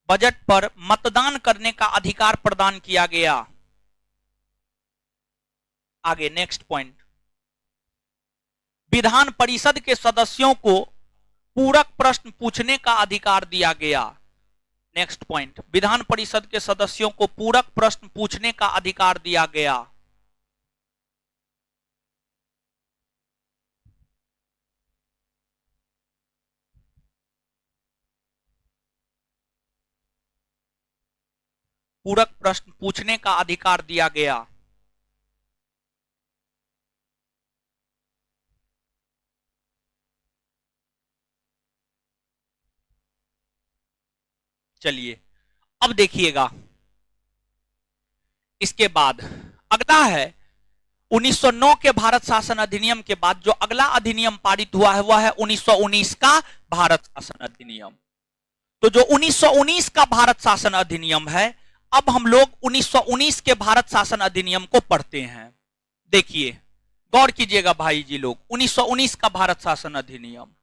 बजट पर मतदान करने का अधिकार प्रदान किया गया। आगे नेक्स्ट पॉइंट, विधान परिषद के सदस्यों को पूरक प्रश्न पूछने का अधिकार दिया गया। नेक्स्ट पॉइंट, विधान परिषद के सदस्यों को पूरक प्रश्न पूछने का अधिकार दिया गया। पूरक प्रश्न पूछने का अधिकार दिया गया। चलिए अब देखिएगा, इसके बाद अगला है 1909 के भारत शासन अधिनियम के बाद जो अगला अधिनियम पारित हुआ है वह है 1919 का भारत शासन अधिनियम। तो जो 1919 का भारत शासन अधिनियम है, अब हम लोग 1919 के भारत शासन अधिनियम को पढ़ते हैं। देखिए गौर कीजिएगा भाई जी लोग, 1919 का भारत शासन अधिनियम,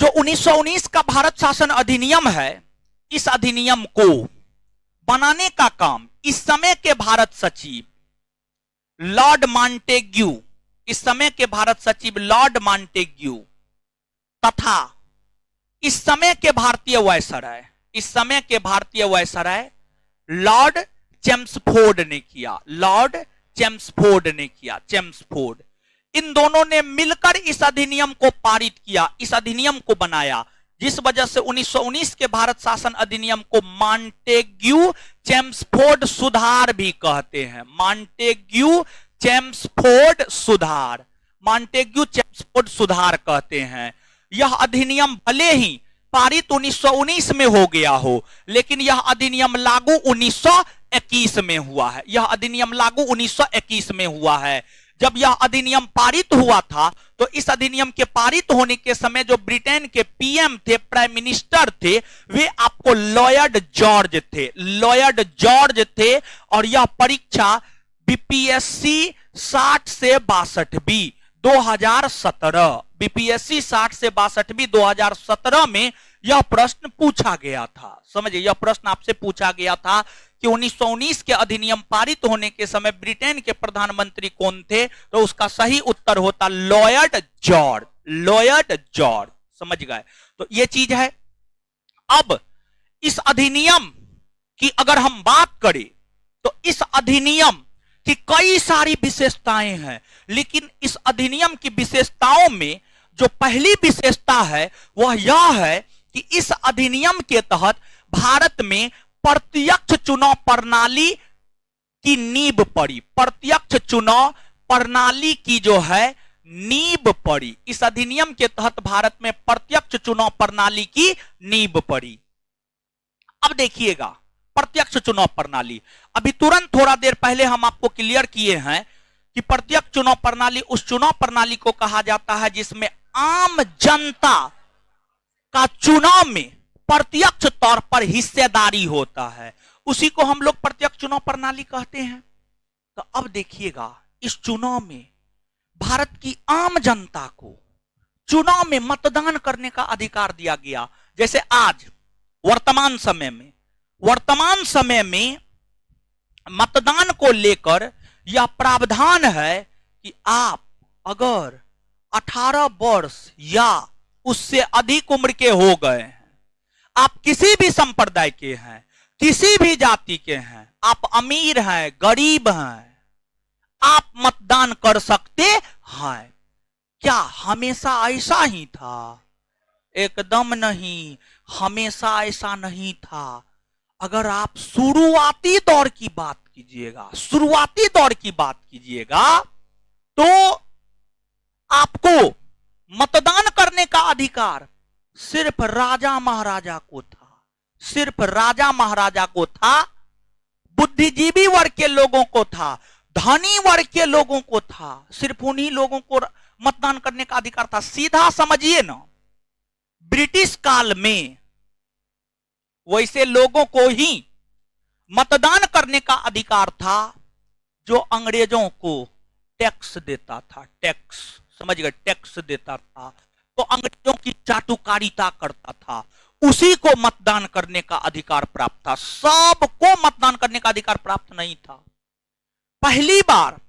जो 1919 का भारत शासन अधिनियम है, इस अधिनियम को बनाने का काम इस समय के भारत सचिव लॉर्ड मॉन्टेग्यू, इस समय के भारत सचिव लॉर्ड मॉन्टेग्यू तथा इस समय के भारतीय वायसराय, इस समय के भारतीय वायसराय लॉर्ड चेम्सफोर्ड ने किया, लॉर्ड चेम्सफोर्ड ने किया, चेम्सफोर्ड। इन दोनों ने मिलकर इस अधिनियम को पारित किया, इस अधिनियम को बनाया, जिस वजह से 1919 के भारत शासन अधिनियम को मॉन्टेग्यू चेम्सफोर्ड सुधार भी कहते हैं। मॉन्टेग्यू चेम्सफोर्ड सुधार, मॉन्टेग्यू चेम्सफोर्ड सुधार कहते हैं। यह अधिनियम भले ही पारित 1919 में हो गया हो, लेकिन यह अधिनियम लागू 1921 में हुआ है। यह अधिनियम लागू 1921 में हुआ है। जब यह अधिनियम पारित हुआ था तो इस अधिनियम के पारित होने के समय जो ब्रिटेन के पीएम थे, प्राइम मिनिस्टर थे, वे आपको लॉर्ड जॉर्ज थे, लॉर्ड जॉर्ज थे। और यह परीक्षा बीपीएससी 60 से 62 बी 2017, बीपीएससी 60 से 62 बी 2017 में यह प्रश्न पूछा गया था। समझिए, यह प्रश्न आपसे पूछा गया था कि 1919 के अधिनियम पारित होने के समय ब्रिटेन के प्रधानमंत्री कौन थे, तो उसका सही उत्तर होता लॉर्ड जॉर्ज, लॉर्ड जॉर्ज। समझ गए? तो यह चीज है। अब इस अधिनियम की अगर हम बात करें तो इस अधिनियम की कई सारी विशेषताएं हैं, लेकिन इस अधिनियम की विशेषताओं में जो पहली विशेषता है वह यह है कि इस अधिनियम के तहत भारत में प्रत्यक्ष चुनाव प्रणाली की नींव पड़ी, प्रत्यक्ष चुनाव प्रणाली की जो है नींव पड़ी। इस अधिनियम के तहत भारत में प्रत्यक्ष चुनाव प्रणाली की नींव पड़ी। अब देखिएगा प्रत्यक्ष चुनाव प्रणाली, अभी तुरंत थोड़ा देर पहले हम आपको क्लियर किए हैं कि प्रत्यक्ष चुनाव प्रणाली उस चुनाव प्रणाली को कहा जाता है जिसमें आम जनता का चुनाव में प्रत्यक्ष तौर पर हिस्सेदारी होता है, उसी को हम लोग प्रत्यक्ष चुनाव प्रणाली कहते हैं। तो अब देखिएगा, इस चुनाव में भारत की आम जनता को चुनाव में मतदान करने का अधिकार दिया गया। जैसे आज वर्तमान समय में मतदान को लेकर यह प्रावधान है कि आप अगर 18 वर्ष या उससे अधिक उम्र के हो गए हैं, आप किसी भी संप्रदाय के हैं, किसी भी जाति के हैं, आप अमीर हैं, गरीब हैं, आप मतदान कर सकते हैं। क्या हमेशा ऐसा ही था? एकदम नहीं, हमेशा ऐसा नहीं था। अगर आप शुरुआती दौर की बात कीजिएगा, शुरुआती दौर की बात कीजिएगा, तो आपको मतदान करने का अधिकार सिर्फ राजा महाराजा को था, सिर्फ राजा महाराजा को था, बुद्धिजीवी वर्ग के लोगों को था, धनी वर्ग के लोगों को था, सिर्फ उन्हीं लोगों को मतदान करने का अधिकार था। सीधा समझिए ना, ब्रिटिश काल में वैसे लोगों को ही मतदान करने का अधिकार था जो अंग्रेजों को टैक्स देता था, टैक्स, समझ गए, टैक्स देता था, तो अंग्रेजों की चाटुकारिता करता था, उसी को मतदान करने का अधिकार प्राप्त था। सबको मतदान करने का अधिकार प्राप्त नहीं था। पहली बार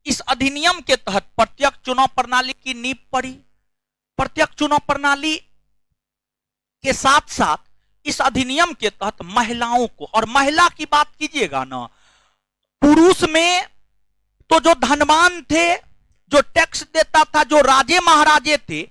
इस अधिनियम के तहत प्रत्यक्ष चुनाव प्रणाली की नींव पड़ी। प्रत्यक्ष चुनाव प्रणाली के साथ साथ इस अधिनियम के तहत महिलाओं को, और महिला की बात कीजिएगा ना, पुरुष में तो जो धनवान थे, जो टैक्स देता था, जो राजे महाराजे थे,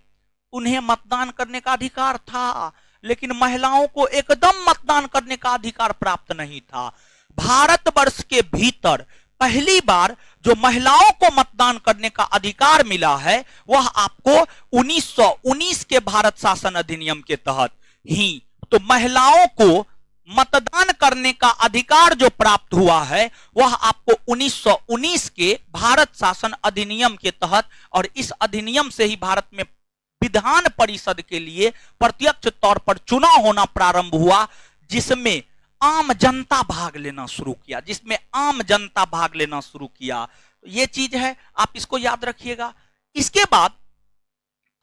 उन्हें मतदान करने का अधिकार था, लेकिन महिलाओं को एकदम मतदान करने का अधिकार प्राप्त नहीं था। भारतवर्ष के भीतर पहली बार जो महिलाओं को मतदान करने का अधिकार मिला है वह आपको 1919 के भारत शासन अधिनियम के तहत ही तो महिलाओं को मतदान करने का अधिकार जो प्राप्त हुआ है वह आपको 1919 के भारत शासन अधिनियम के तहत, और इस अधिनियम से ही भारत में विधान परिषद के लिए प्रत्यक्ष तौर पर चुनाव होना प्रारंभ हुआ, जिसमें आम जनता भाग लेना शुरू किया, तो ये चीज है, आप इसको याद रखिएगा। इसके बाद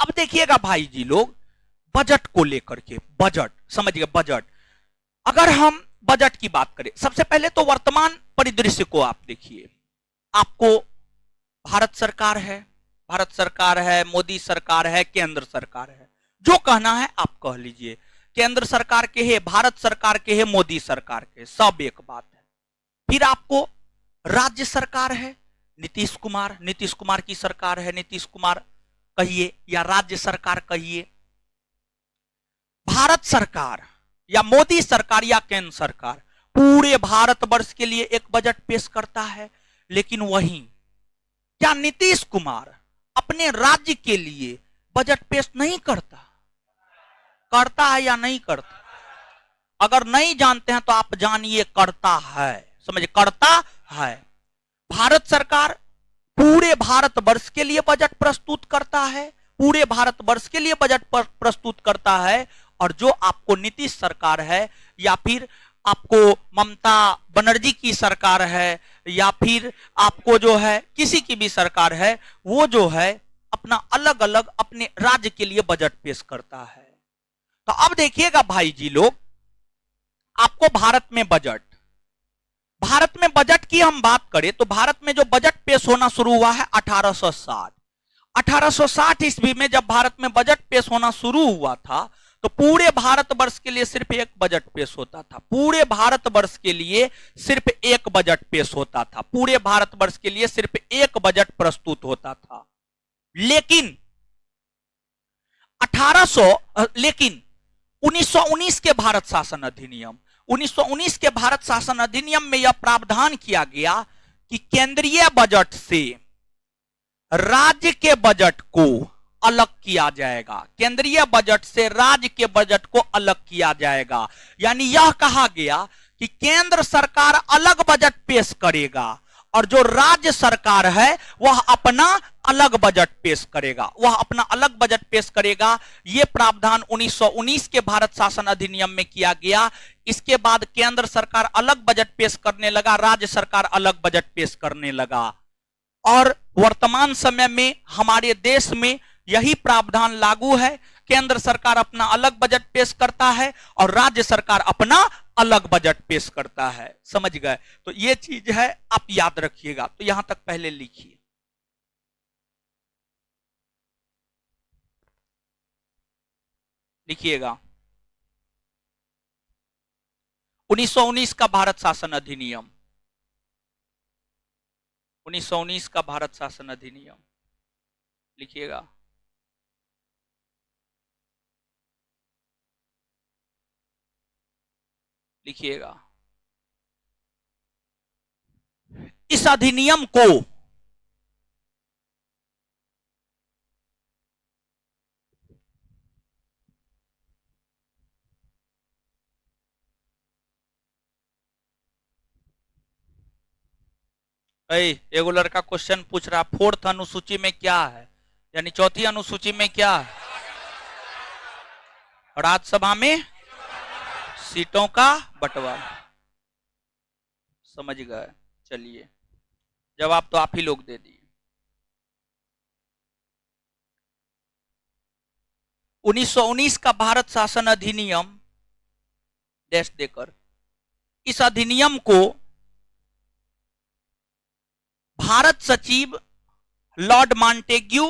अब देखिएगा भाई जी लोग, बजट को लेकर के, बजट समझिए, बजट अगर हम बजट की बात करें, सबसे पहले तो वर्तमान परिदृश्य को आप देखिए। आपको भारत सरकार है, मोदी सरकार है, केंद्र सरकार है, जो कहना है आप कह लीजिए, केंद्र सरकार के है, भारत सरकार के है, मोदी सरकार के, सब एक बात है। फिर आपको राज्य सरकार है, नीतीश कुमार की सरकार है, नीतीश कुमार कहिए या राज्य सरकार कहिए, भारत सरकार या मोदी सरकार या केंद्र सरकार पूरे भारतवर्ष के लिए एक बजट पेश करता है, लेकिन वहीं क्या नीतीश कुमार अपने राज्य के लिए बजट पेश नहीं करता है या नहीं करता? अगर नहीं जानते हैं तो आप जानिए, करता है, समझिए, करता है। भारत सरकार पूरे भारतवर्ष के लिए बजट प्रस्तुत करता है, और जो आपको नीतीश सरकार है या फिर आपको ममता बनर्जी की सरकार है या फिर आपको जो है किसी की भी सरकार है, वो जो है अपना अलग अलग अपने राज्य के लिए बजट पेश करता है। तो अब देखिएगा भाई जी लोग, आपको भारत में बजट की हम बात करें तो भारत में जो बजट पेश होना शुरू हुआ है 1860 ईस्वी में जब भारत में बजट पेश होना शुरू हुआ था, तो पूरे भारतवर्ष के लिए सिर्फ एक बजट पेश होता था, पूरे भारतवर्ष के लिए सिर्फ एक बजट पेश होता था, पूरे भारतवर्ष के लिए सिर्फ एक बजट प्रस्तुत होता था। लेकिन 1919 के भारत शासन अधिनियम 1919 के भारत शासन अधिनियम में यह प्रावधान किया गया कि केंद्रीय बजट से राज्य के बजट को अलग किया जाएगा, केंद्रीय बजट से राज्य के बजट को अलग किया जाएगा। यानी यह कहा गया कि केंद्र सरकार अलग बजट पेश करेगा और जो राज्य सरकार है वह अपना अलग बजट पेश करेगा, यह प्रावधान 1919 के भारत शासन अधिनियम में किया गया। इसके बाद केंद्र सरकार अलग बजट पेश करने लगा, राज्य सरकार अलग बजट पेश करने लगा, और वर्तमान समय में हमारे देश में यही प्रावधान लागू है। केंद्र सरकार अपना अलग बजट पेश करता है और राज्य सरकार अपना अलग बजट पेश करता है, समझ गए? तो ये चीज है, आप याद रखिएगा। तो यहां तक पहले लिखिए, लिखिएगा 1919 का भारत शासन अधिनियम, 1919 का भारत शासन अधिनियम लिखिएगा। लिखिएगा इस अधिनियम को एगो लड़का क्वेश्चन पूछ रहा, फोर्थ अनुसूची में क्या है, यानी चौथी अनुसूची में क्या है? राज्यसभा में सीटों का बंटवारा, समझ गए? चलिए, जवाब तो आप ही लोग दे दिए। 1919 का भारत शासन अधिनियम डैश देकर, इस अधिनियम को भारत सचिव लॉर्ड मॉन्टेग्यू,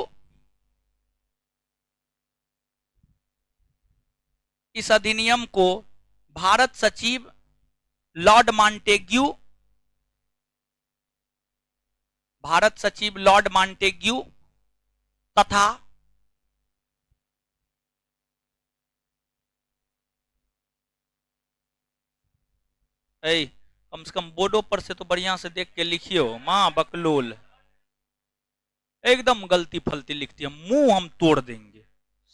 इस अधिनियम को भारत सचिव लॉर्ड मॉन्टेग्यू, भारत सचिव लॉर्ड मॉन्टेग्यू तथा कम से कम बोर्डों पर से तो बढ़िया से देख के लिखियो, मां बकलोल एकदम गलती फलती लिखती है, मुंह हम तोड़ देंगे,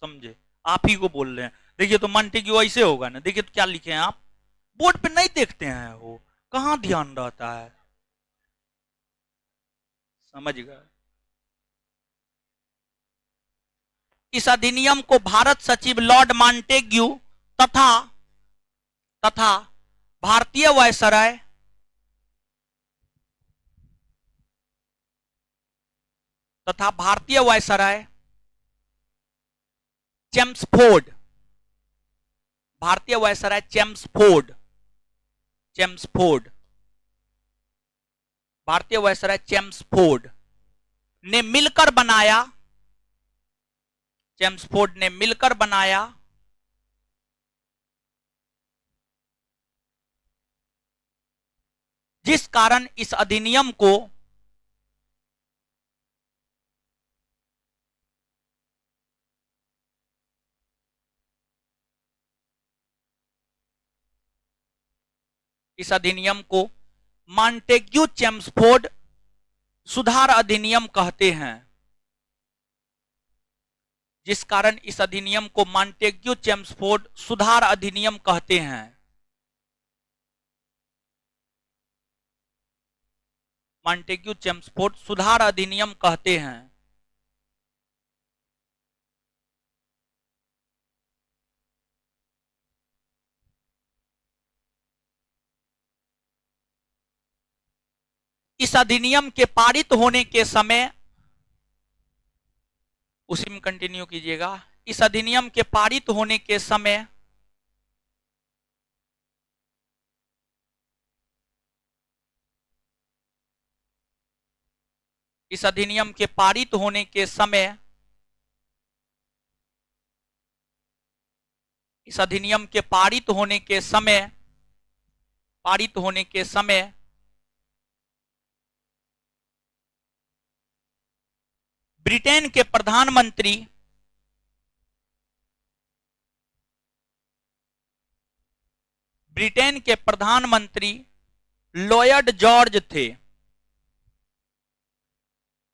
समझे? आप ही को बोल रहे हैं, देखिए तो मॉन्टेग्यू ऐसे होगा ना, देखिए तो क्या लिखे हैं आप, बोर्ड पे नहीं देखते हैं, वो कहाँ ध्यान रहता है, समझ गए। इस अधिनियम को भारत सचिव लॉर्ड मॉन्टेग्यू तथा तथा भारतीय वायसराय चेम्सफोर्ड, भारतीय वायसराय चेम्सफोर्ड, चेम्सफोर्ड, भारतीय वायसराय चेम्सफोर्ड ने मिलकर बनाया, चेम्सफोर्ड ने मिलकर बनाया जिस कारण इस अधिनियम को मॉन्टेग्यू चेम्सफोर्ड सुधार अधिनियम कहते हैं, जिस कारण इस अधिनियम को मॉन्टेग्यू चेम्सफोर्ड सुधार अधिनियम कहते हैं। मॉन्टेग्यू चेम्सफोर्ड सुधार अधिनियम कहते हैं। इस अधिनियम के पारित होने के समय, उसी में कंटिन्यू कीजिएगा, इस अधिनियम के पारित होने के समय इस अधिनियम के पारित होने के समय इस अधिनियम के पारित होने के समय पारित होने के समय ब्रिटेन के प्रधानमंत्री लॉयड जॉर्ज थे,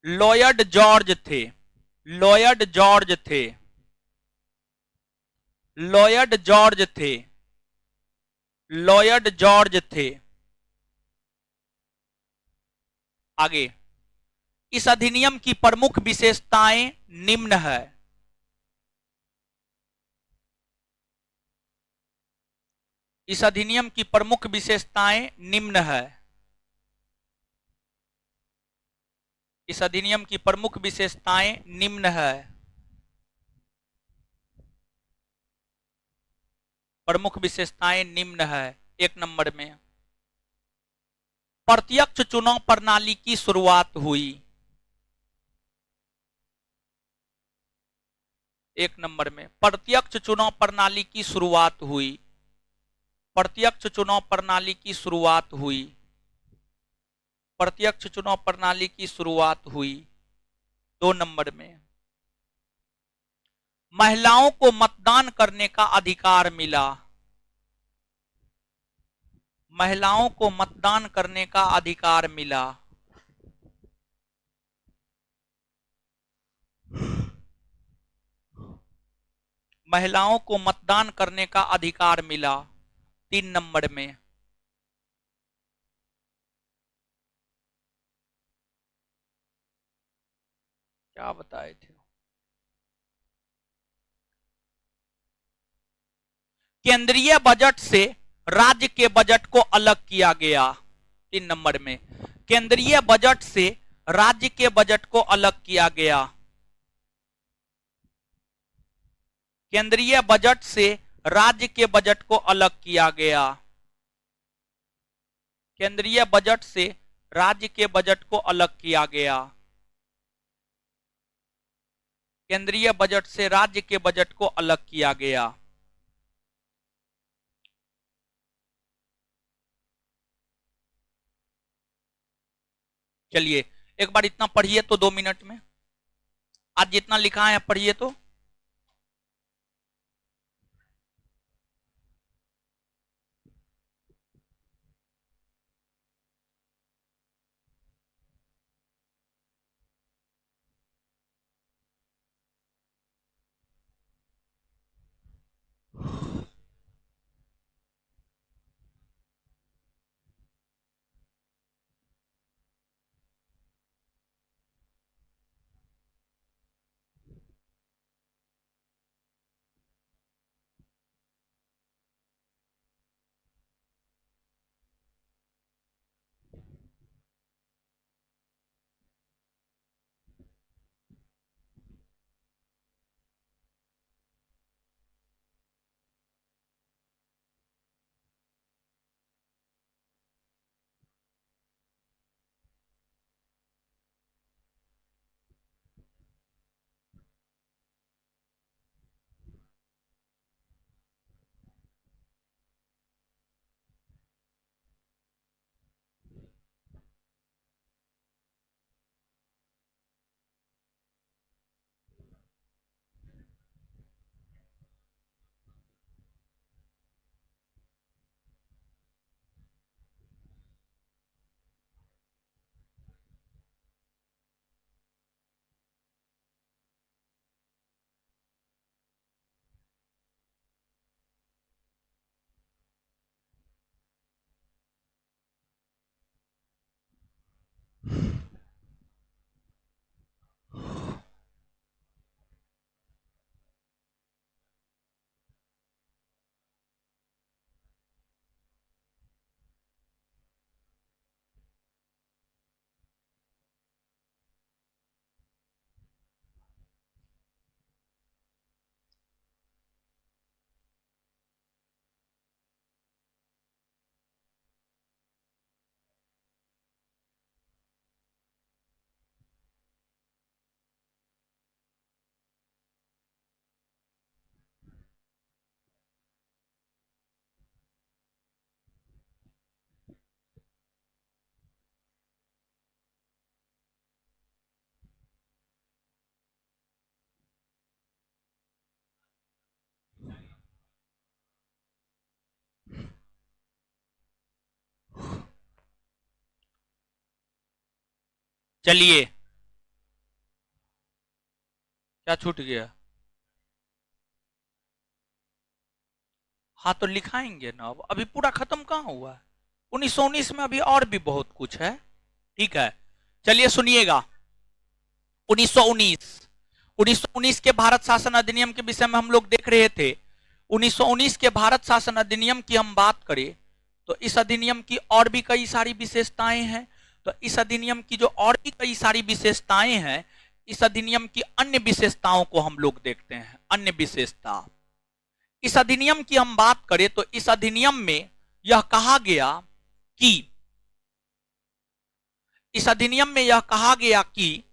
लॉयड जॉर्ज थे, लॉयड जॉर्ज थे, लॉयड जॉर्ज थे, लॉयड जॉर्ज थे। आगे, इस अधिनियम की प्रमुख विशेषताएं निम्न है। इस अधिनियम की प्रमुख विशेषताएं निम्न है। इस अधिनियम की प्रमुख विशेषताएं निम्न है। प्रमुख विशेषताएं निम्न है। एक नंबर में प्रत्यक्ष चुनाव प्रणाली की शुरुआत हुई। एक नंबर में प्रत्यक्ष चुनाव प्रणाली की शुरुआत हुई। प्रत्यक्ष चुनाव प्रणाली की शुरुआत हुई। प्रत्यक्ष चुनाव प्रणाली की शुरुआत हुई। दो नंबर में महिलाओं को मतदान करने का अधिकार मिला। महिलाओं को मतदान करने का अधिकार मिला। महिलाओं को मतदान करने का अधिकार मिला। तीन नंबर में क्या बताए थे, केंद्रीय बजट से राज्य के बजट को अलग किया गया। तीन नंबर में केंद्रीय बजट से राज्य के बजट को अलग किया गया। केंद्रीय बजट से राज्य के बजट को अलग किया गया। केंद्रीय बजट से राज्य के बजट को अलग किया गया। केंद्रीय बजट से राज्य के बजट को अलग किया गया। चलिए एक बार इतना पढ़िए तो 2 मिनट में, आज जितना लिखा है पढ़िए तो। चलिए, क्या छूट गया? हाँ तो लिखाएंगे ना, अब अभी पूरा खत्म कहाँ हुआ है। 1919 में अभी और भी बहुत कुछ है। ठीक है, चलिए सुनिएगा। 1919 1919 के भारत शासन अधिनियम के विषय में हम लोग देख रहे थे। 1919 के भारत शासन अधिनियम की हम बात करें तो इस अधिनियम की और भी कई सारी विशेषताएं हैं। तो इस अधिनियम की जो और भी कई सारी विशेषताएं हैं, इस अधिनियम की अन्य विशेषताओं को हम लोग देखते हैं। अन्य विशेषता, इस अधिनियम की हम बात करें तो इस अधिनियम में यह कहा गया कि इस अधिनियम में यह कहा गया कि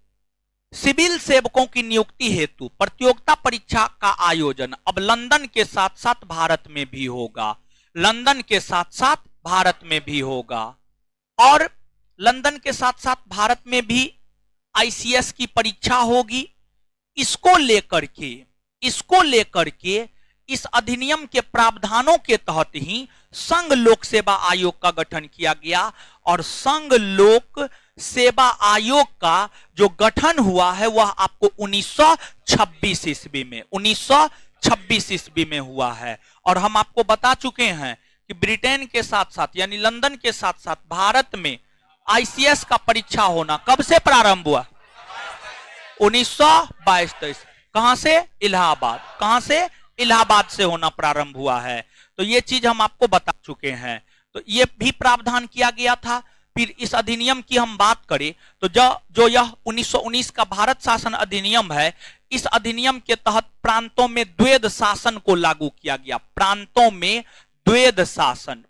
सिविल सेवकों की नियुक्ति हेतु प्रतियोगिता परीक्षा का आयोजन अब लंदन के साथ साथ भारत में भी होगा। लंदन के साथ साथ भारत में भी होगा। और लंदन के साथ साथ भारत में भी आईसीएस की परीक्षा होगी। इसको लेकर के इस अधिनियम के प्रावधानों के तहत ही संघ लोक सेवा आयोग का गठन किया गया। और संघ लोक सेवा आयोग का जो गठन हुआ है वह आपको 1926 ईस्वी में 1926 ईस्वी में हुआ है। और हम आपको बता चुके हैं कि ब्रिटेन के साथ साथ यानी लंदन के साथ साथ भारत में आईसीएस का परीक्षा होना कब से प्रारंभ हुआ? 1922-23। कहां से? इलाहाबाद। कहां से? इलाहाबाद से होना प्रारंभ हुआ है। तो ये चीज हम आपको बता चुके हैं। तो ये भी प्रावधान किया गया था। फिर इस अधिनियम की हम बात करें तो जो यह 1919 का भारत शासन अधिनियम है, इस अधिनियम के तहत प्रांतों में द्वैध शासन को लागू किया गया। प्रांतों में द्वैध शासन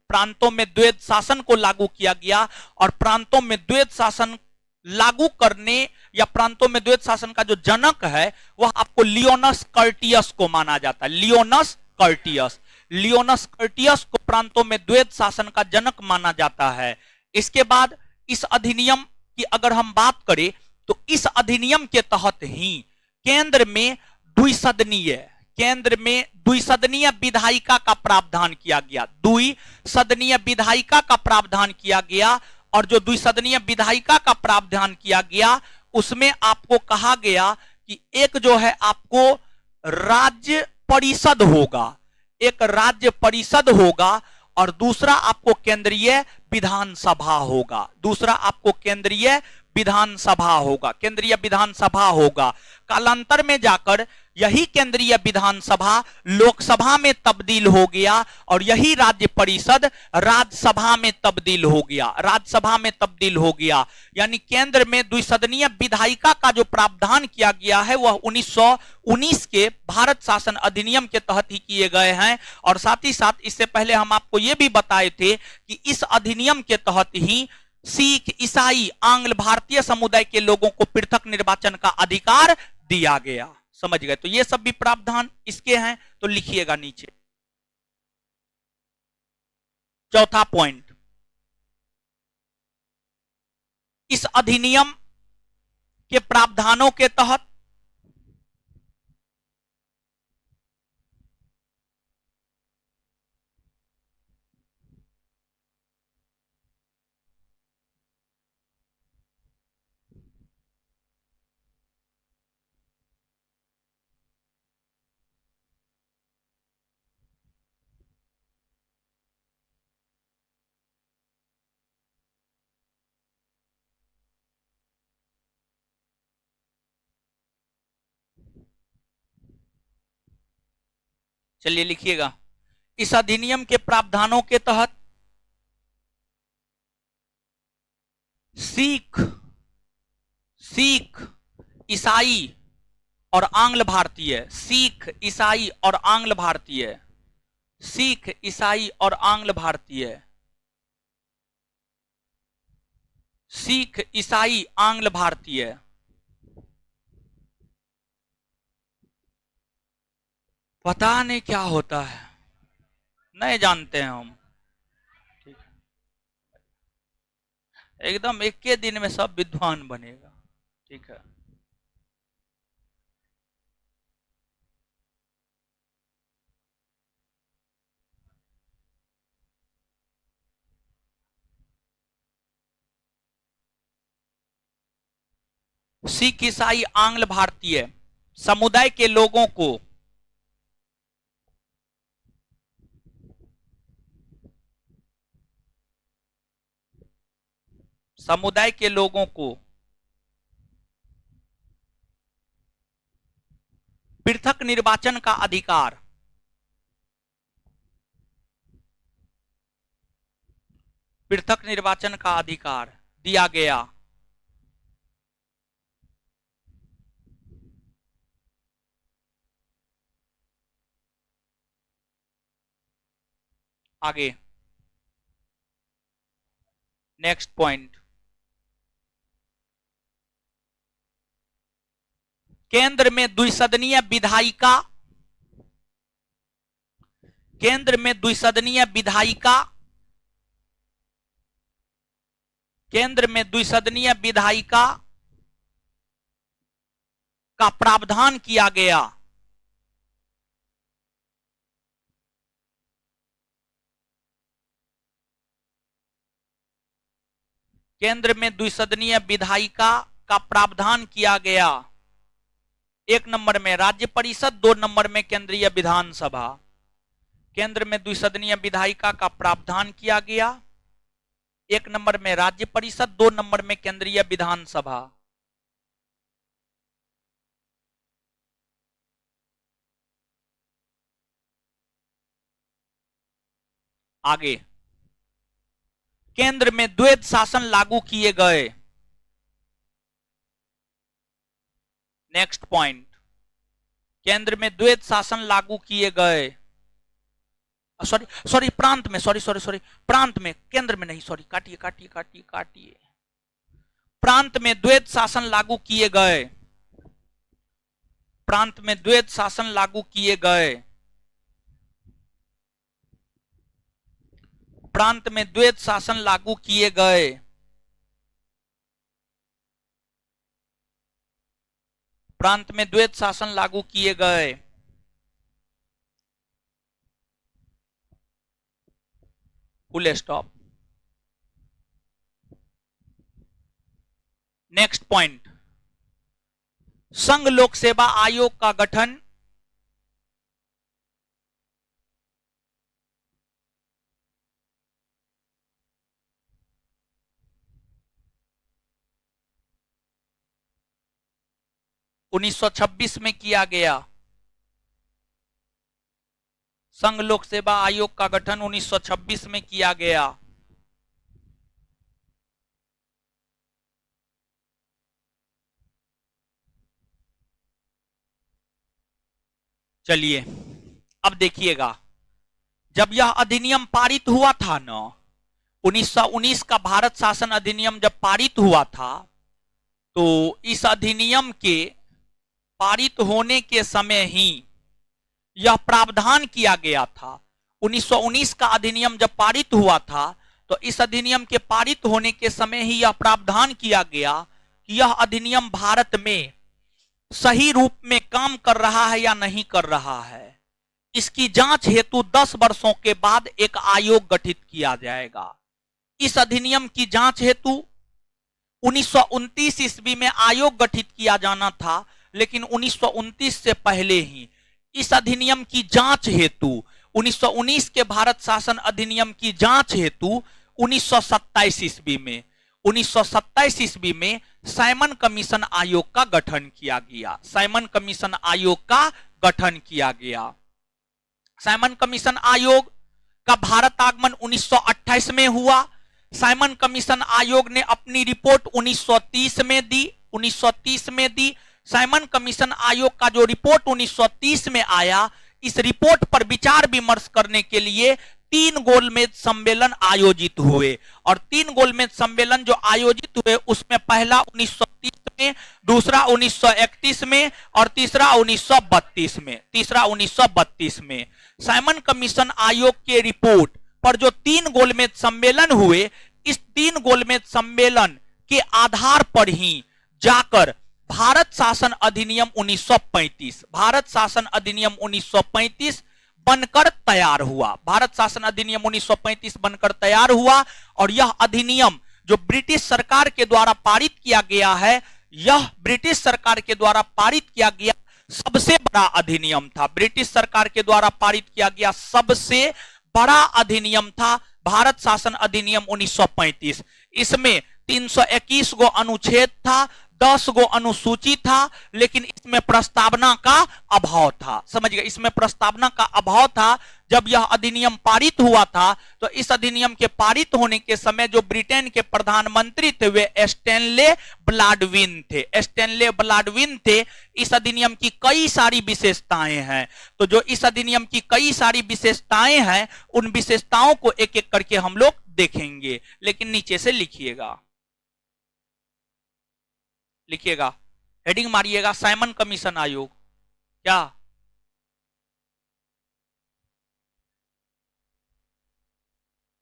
को लागू किया गया। और प्रांतों में द्वैध शासन लागू करने या प्रांतों में द्वैध शासन का जो जनक है वह आपको लियोनस कर्टियस को माना जाता है। लियोनस कर्टियस को प्रांतों में द्वैध शासन का जनक माना जाता है। इसके बाद इस अधिनियम की अगर हम बात करें तो इस अधिनियम के तहत ही केंद्र में द्विसदनीय विधायिका का प्रावधान किया गया। द्विसदनीय विधायिका का प्रावधान किया गया। और जो द्विसदनीय विधायिका का प्रावधान किया गया उसमें आपको कहा गया कि एक जो है आपको राज्य परिषद होगा और दूसरा आपको केंद्रीय विधानसभा होगा। कालांतर में जाकर यही केंद्रीय विधानसभा लोकसभा में तब्दील हो गया और यही राज्य परिषद राज्यसभा में तब्दील हो गया। यानी केंद्र में द्विसदनीय विधायिका का जो प्रावधान किया गया है वह 1919 के भारत शासन अधिनियम के तहत ही किए गए हैं। और साथ ही साथ इससे पहले हम आपको यह भी बताए थे कि इस अधिनियम के तहत ही सिख, ईसाई, आंग्ल भारतीय समुदाय के लोगों को पृथक निर्वाचन का अधिकार दिया गया। समझ गए? तो ये सब भी प्रावधान इसके हैं, तो लिखिएगा नीचे। चौथा पॉइंट, इस अधिनियम के प्रावधानों के तहत चलिए लिखिएगा, इस अधिनियम के प्रावधानों के तहत सिख, ईसाई और आंग्ल भारतीय, सिख, ईसाई और आंग्ल भारतीय, सिख, ईसाई और आंग्ल भारतीय, सिख, ईसाई, आंग्ल भारतीय पता नहीं क्या होता है, नहीं जानते हैं हम। ठीक है, एकदम एक के दिन में सब विद्वान बनेगा। ठीक है, सिख, ईसाई, आंग्ल भारतीय समुदाय के लोगों को पृथक निर्वाचन का अधिकार दिया गया। आगे नेक्स्ट पॉइंट, केंद्र में द्विसदनीय विधायिका का प्रावधान किया गया। केंद्र में द्विसदनीय विधायिका का प्रावधान किया गया। 1 नंबर में राज्य परिषद, 2 नंबर में केंद्रीय विधानसभा। केंद्र में द्विसदनीय विधायिका का प्रावधान किया गया। 1 नंबर में राज्य परिषद, 2 नंबर में केंद्रीय विधानसभा। आगे, केंद्र में द्वैध शासन लागू किए गए। नेक्स्ट पॉइंट, केंद्र में द्वैध शासन लागू किए गए। सॉरी प्रांत में, सॉरी प्रांत में, केंद्र में नहीं, सॉरी काटिए। प्रांत में द्वैध शासन लागू किए गए। प्रांत में द्वैध शासन लागू किए गए। प्रांत में द्वैध शासन लागू किए गए। प्रांत में द्वैध शासन लागू किए गए। Full stop. नेक्स्ट पॉइंट, संघ लोक सेवा आयोग का गठन 1926 में किया गया। संघ लोक सेवा आयोग का गठन 1926 में किया गया। चलिए अब देखिएगा, जब यह अधिनियम पारित हुआ था ना, 1919 का भारत शासन अधिनियम जब पारित हुआ था, तो इस अधिनियम के पारित होने के समय ही यह प्रावधान किया गया था। 1919 का अधिनियम जब पारित हुआ था, तो इस अधिनियम के पारित होने के समय ही यह प्रावधान किया गया कि यह अधिनियम भारत में सही रूप में काम कर रहा है या नहीं कर रहा है। इसकी जांच हेतु 10 वर्षों के बाद एक आयोग गठित किया जाएगा। इस अधिनियम की जांच हेतु 1929 ईस्वी में आयोग गठित किया जाना था, लेकिन 1929 से पहले ही इस अधिनियम की जांच हेतु 1919 के भारत शासन अधिनियम की जांच हेतु 1927 ईस्वी में साइमन कमीशन आयोग का गठन किया गया। साइमन कमीशन आयोग का गठन किया गया। साइमन कमीशन आयोग का भारत आगमन 1928 में हुआ। साइमन कमीशन आयोग ने अपनी रिपोर्ट 1930 में दी। साइमन कमीशन आयोग का जो रिपोर्ट 1930 में आया, इस रिपोर्ट पर विचार विमर्श करने के लिए 3 गोलमेज सम्मेलन आयोजित हुए, और 3 गोलमेज सम्मेलन जो आयोजित हुए उसमें पहला 1930 में, दूसरा 1931 में और तीसरा 1932 में। साइमन कमीशन आयोग के रिपोर्ट पर जो 3 गोलमेज सम्मेलन हुए, इस 3 गोलमेज सम्मेलन के आधार पर ही जाकर भारत शासन अधिनियम 1935 बनकर तैयार हुआ। भारत शासन अधिनियम 1935 बनकर तैयार हुआ, और यह अधिनियम जो ब्रिटिश सरकार के द्वारा पारित किया गया है, यह ब्रिटिश सरकार के द्वारा पारित किया गया सबसे बड़ा अधिनियम था। ब्रिटिश सरकार के द्वारा पारित किया गया सबसे बड़ा अधिनियम था भारत शासन अधिनियम 1935। इसमें 321 गो अनुच्छेद था, 10 गो अनुसूची था, लेकिन इसमें प्रस्तावना का अभाव था। समझ गए, इसमें प्रस्तावना का अभाव था। जब यह अधिनियम पारित हुआ था तो इस अधिनियम के पारित होने के समय जो ब्रिटेन के प्रधानमंत्री थे वे स्टैनले बाल्डविन थे। स्टैनले बाल्डविन थे। इस अधिनियम की कई सारी विशेषताएं हैं, तो जो इस अधिनियम की कई सारी विशेषताएं हैं उन विशेषताओं को एक एक करके हम लोग देखेंगे। लेकिन नीचे से लिखिएगा, लिखिएगा, हेडिंग मारिएगा, साइमन कमीशन आयोग। क्या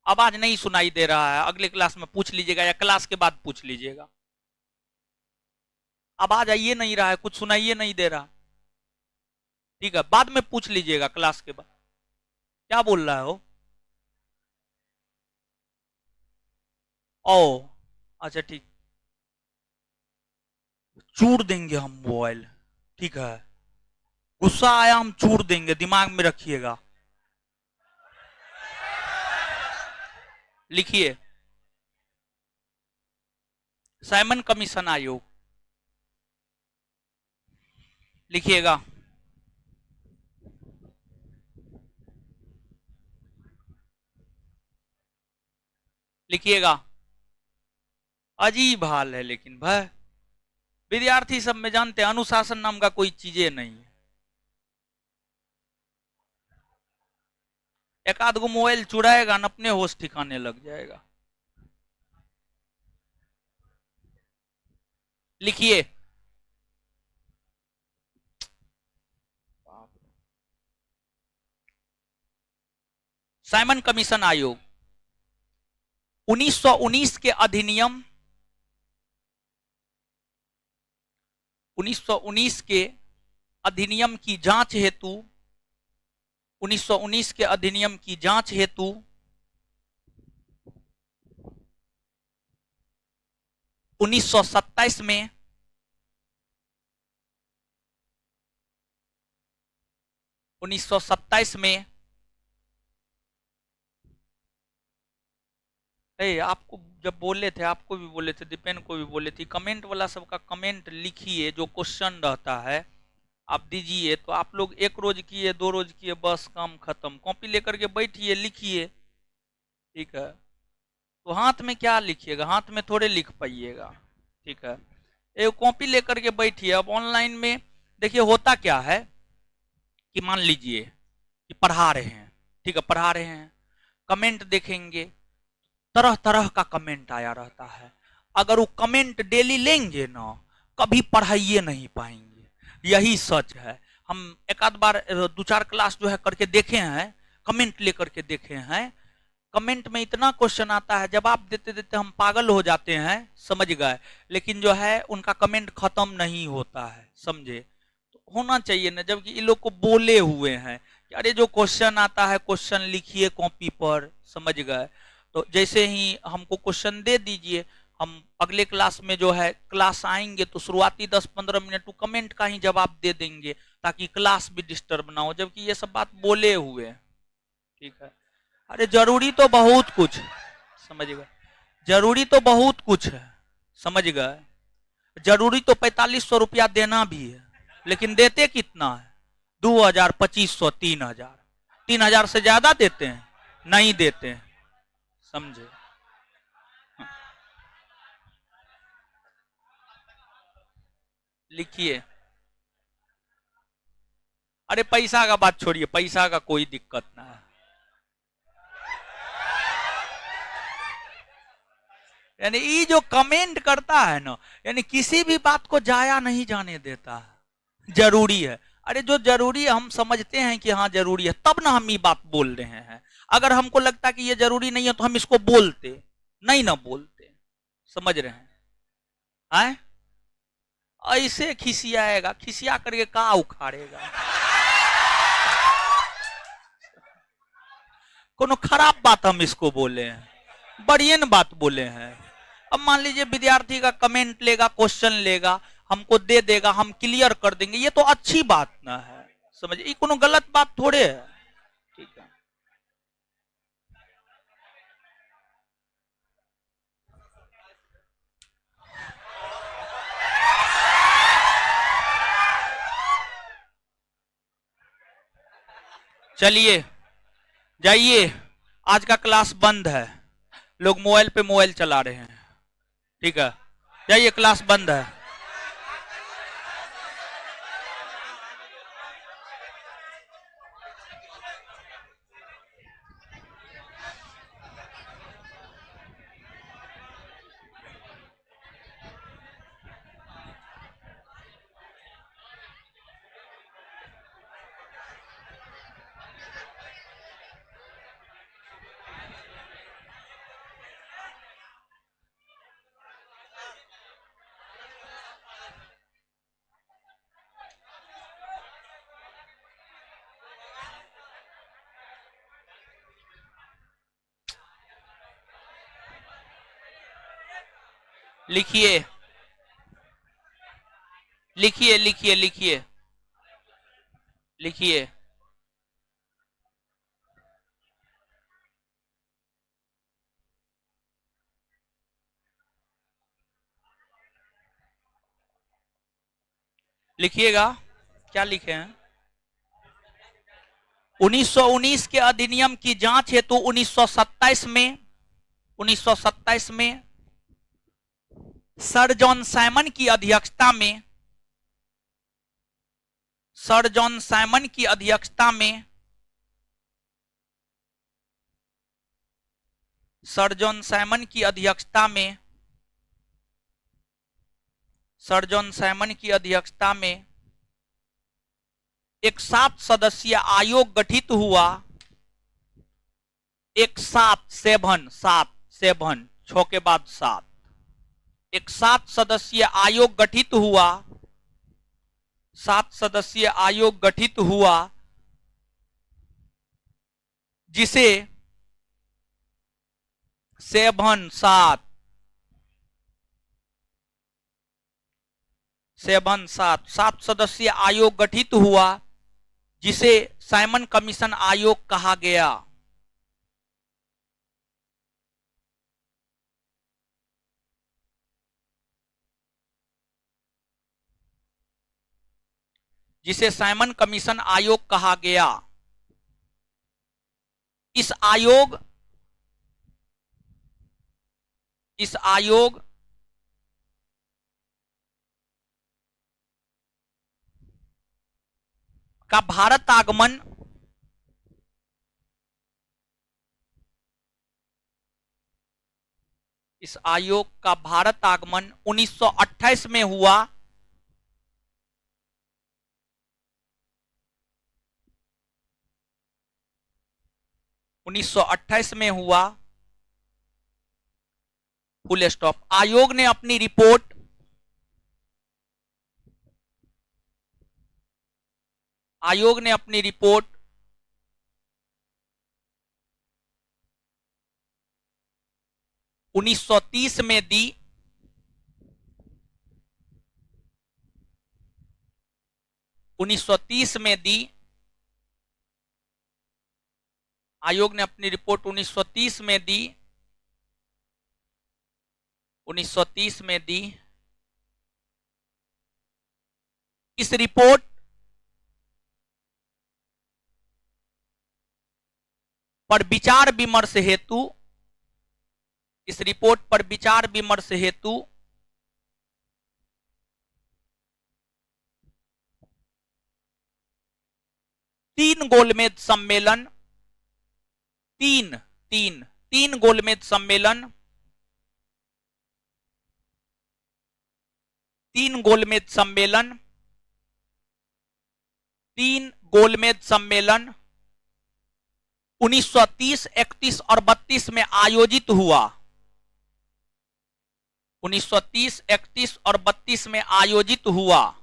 आवाज नहीं सुनाई दे रहा है? अगले क्लास में पूछ लीजिएगा या क्लास के बाद पूछ लीजिएगा। आवाज आइए नहीं रहा है, कुछ सुनाइए नहीं दे रहा। ठीक है, बाद में पूछ लीजिएगा क्लास के बाद। क्या बोल रहा है वो? ओ अच्छा ठीक, चूड़ देंगे हम मोबाइल। ठीक है, गुस्सा आया हम चूड़ देंगे, दिमाग में रखिएगा। लिखिए, साइमन कमीशन आयोग, लिखिएगा। लिखिएगा, अजीब हाल है लेकिन भाई विद्यार्थी सब में जानते हैं अनुशासन नाम का कोई चीजें नहीं है। एक आध गो मोबाइल चुराएगा न अपने होश ठिकाने लग जाएगा। लिखिए, साइमन कमीशन आयोग 1919 के अधिनियम 1919 के अधिनियम की जांच हेतु 1919 के अधिनियम की जांच हेतु 1927 में 1927 में आपको जब बोले थे, आपको भी बोले थे, दीपेन को भी बोले थे, कमेंट वाला सबका कमेंट लिखिए, जो क्वेश्चन रहता है आप दीजिए। तो आप लोग एक रोज किए, 2 रोज किए, बस काम खत्म। कॉपी लेकर के बैठिए, लिखिए। ठीक है, तो हाथ में क्या लिखिएगा, हाथ में थोड़े लिख पाइएगा। ठीक है, एक कॉपी लेकर के बैठिए। अब ऑनलाइन में देखिए होता क्या है कि मान लीजिए कि पढ़ा रहे हैं, ठीक है, पढ़ा रहे हैं, कमेंट देखेंगे, तरह तरह का कमेंट आया रहता है। अगर वो कमेंट डेली लेंगे ना, कभी पढ़ाइए नहीं पाएंगे, यही सच है। हम एक आध बार 2-4 क्लास जो है करके देखे हैं, कमेंट लेकर के देखे हैं। कमेंट में इतना क्वेश्चन आता है, जवाब देते देते हम पागल हो जाते हैं, समझ गए, लेकिन जो है उनका कमेंट खत्म नहीं होता है, समझे। तो होना चाहिए ना, जबकि ये लोग को बोले हुए हैं कि अरे जो क्वेश्चन आता है क्वेश्चन लिखिए कॉपी पर, समझ गए। तो जैसे ही हमको क्वेश्चन दे दीजिए, हम अगले क्लास में जो है क्लास आएंगे तो शुरुआती 10-15 मिनट तो कमेंट का ही जवाब दे देंगे, ताकि क्लास भी डिस्टर्ब ना हो, जबकि ये सब बात बोले हुए हैं। ठीक है, अरे जरूरी तो बहुत कुछ, समझ गए, जरूरी तो बहुत कुछ है, समझ गए। जरूरी तो 4500 रुपया देना भी है, लेकिन देते कितना है? 2000, 2500, 3000। 3000 से ज्यादा देते हैं? नहीं देते हैं, समझे। लिखिए, अरे पैसा का बात छोड़िए, पैसा का कोई दिक्कत ना है। यानी ये जो कमेंट करता है ना, यानी किसी भी बात को जाया नहीं जाने देता है, जरूरी है। अरे जो जरूरी है हम समझते हैं कि हाँ जरूरी है, तब ना हम ये बात बोल रहे हैं। अगर हमको लगता कि ये जरूरी नहीं है तो हम इसको बोलते नहीं, ना बोलते, समझ रहे हैं। आए? ऐसे खिसियाएगा, खिसिया करके का उखाड़ेगा? कोनो खराब बात हम इसको बोले हैं? बढ़िया बात बोले हैं। अब मान लीजिए विद्यार्थी का कमेंट लेगा, क्वेश्चन लेगा, हमको दे देगा, हम क्लियर कर देंगे, ये तो अच्छी बात ना है, समझिए, ये कोनो गलत बात थोड़े है। ठीक है, चलिए जाइए, आज का क्लास बंद है, लोग मोबाइल पे मोबाइल चला रहे हैं। ठीक है, जाइए, क्लास बंद है। लिखिए लिखिए लिखिए लिखिए लिखिए। लिखिएगा, क्या लिखे हैं? 1919 के अधिनियम की जांच हेतु 1927 में 1927 में सर जॉन साइमन की अध्यक्षता में सर जॉन साइमन की अध्यक्षता में सर जॉन साइमन की अध्यक्षता में सर जॉन साइमन की अध्यक्षता में एक 7 सदस्यीय आयोग गठित हुआ। एक 7 6 के बाद 7, एक 7 सदस्यीय आयोग गठित हुआ। 7 सदस्यीय आयोग गठित हुआ जिसे 7 सदस्यीय आयोग गठित हुआ जिसे साइमन कमीशन आयोग कहा गया। जिसे साइमन कमीशन आयोग कहा गया। इस आयोग का भारत आगमन इस आयोग का भारत आगमन 1928 में हुआ। 1928 में हुआ, फुल स्टॉप। आयोग ने अपनी रिपोर्ट 1930 में दी। 1930 में दी। आयोग ने अपनी रिपोर्ट 1930 में दी। 1930 में दी। इस रिपोर्ट पर विचार विमर्श हेतु 3 गोलमेज सम्मेलन 3 गोलमेज सम्मेलन 3 गोलमेज सम्मेलन 1930, 31 और 32 में आयोजित हुआ। 1930, 31 और 32 में आयोजित हुआ।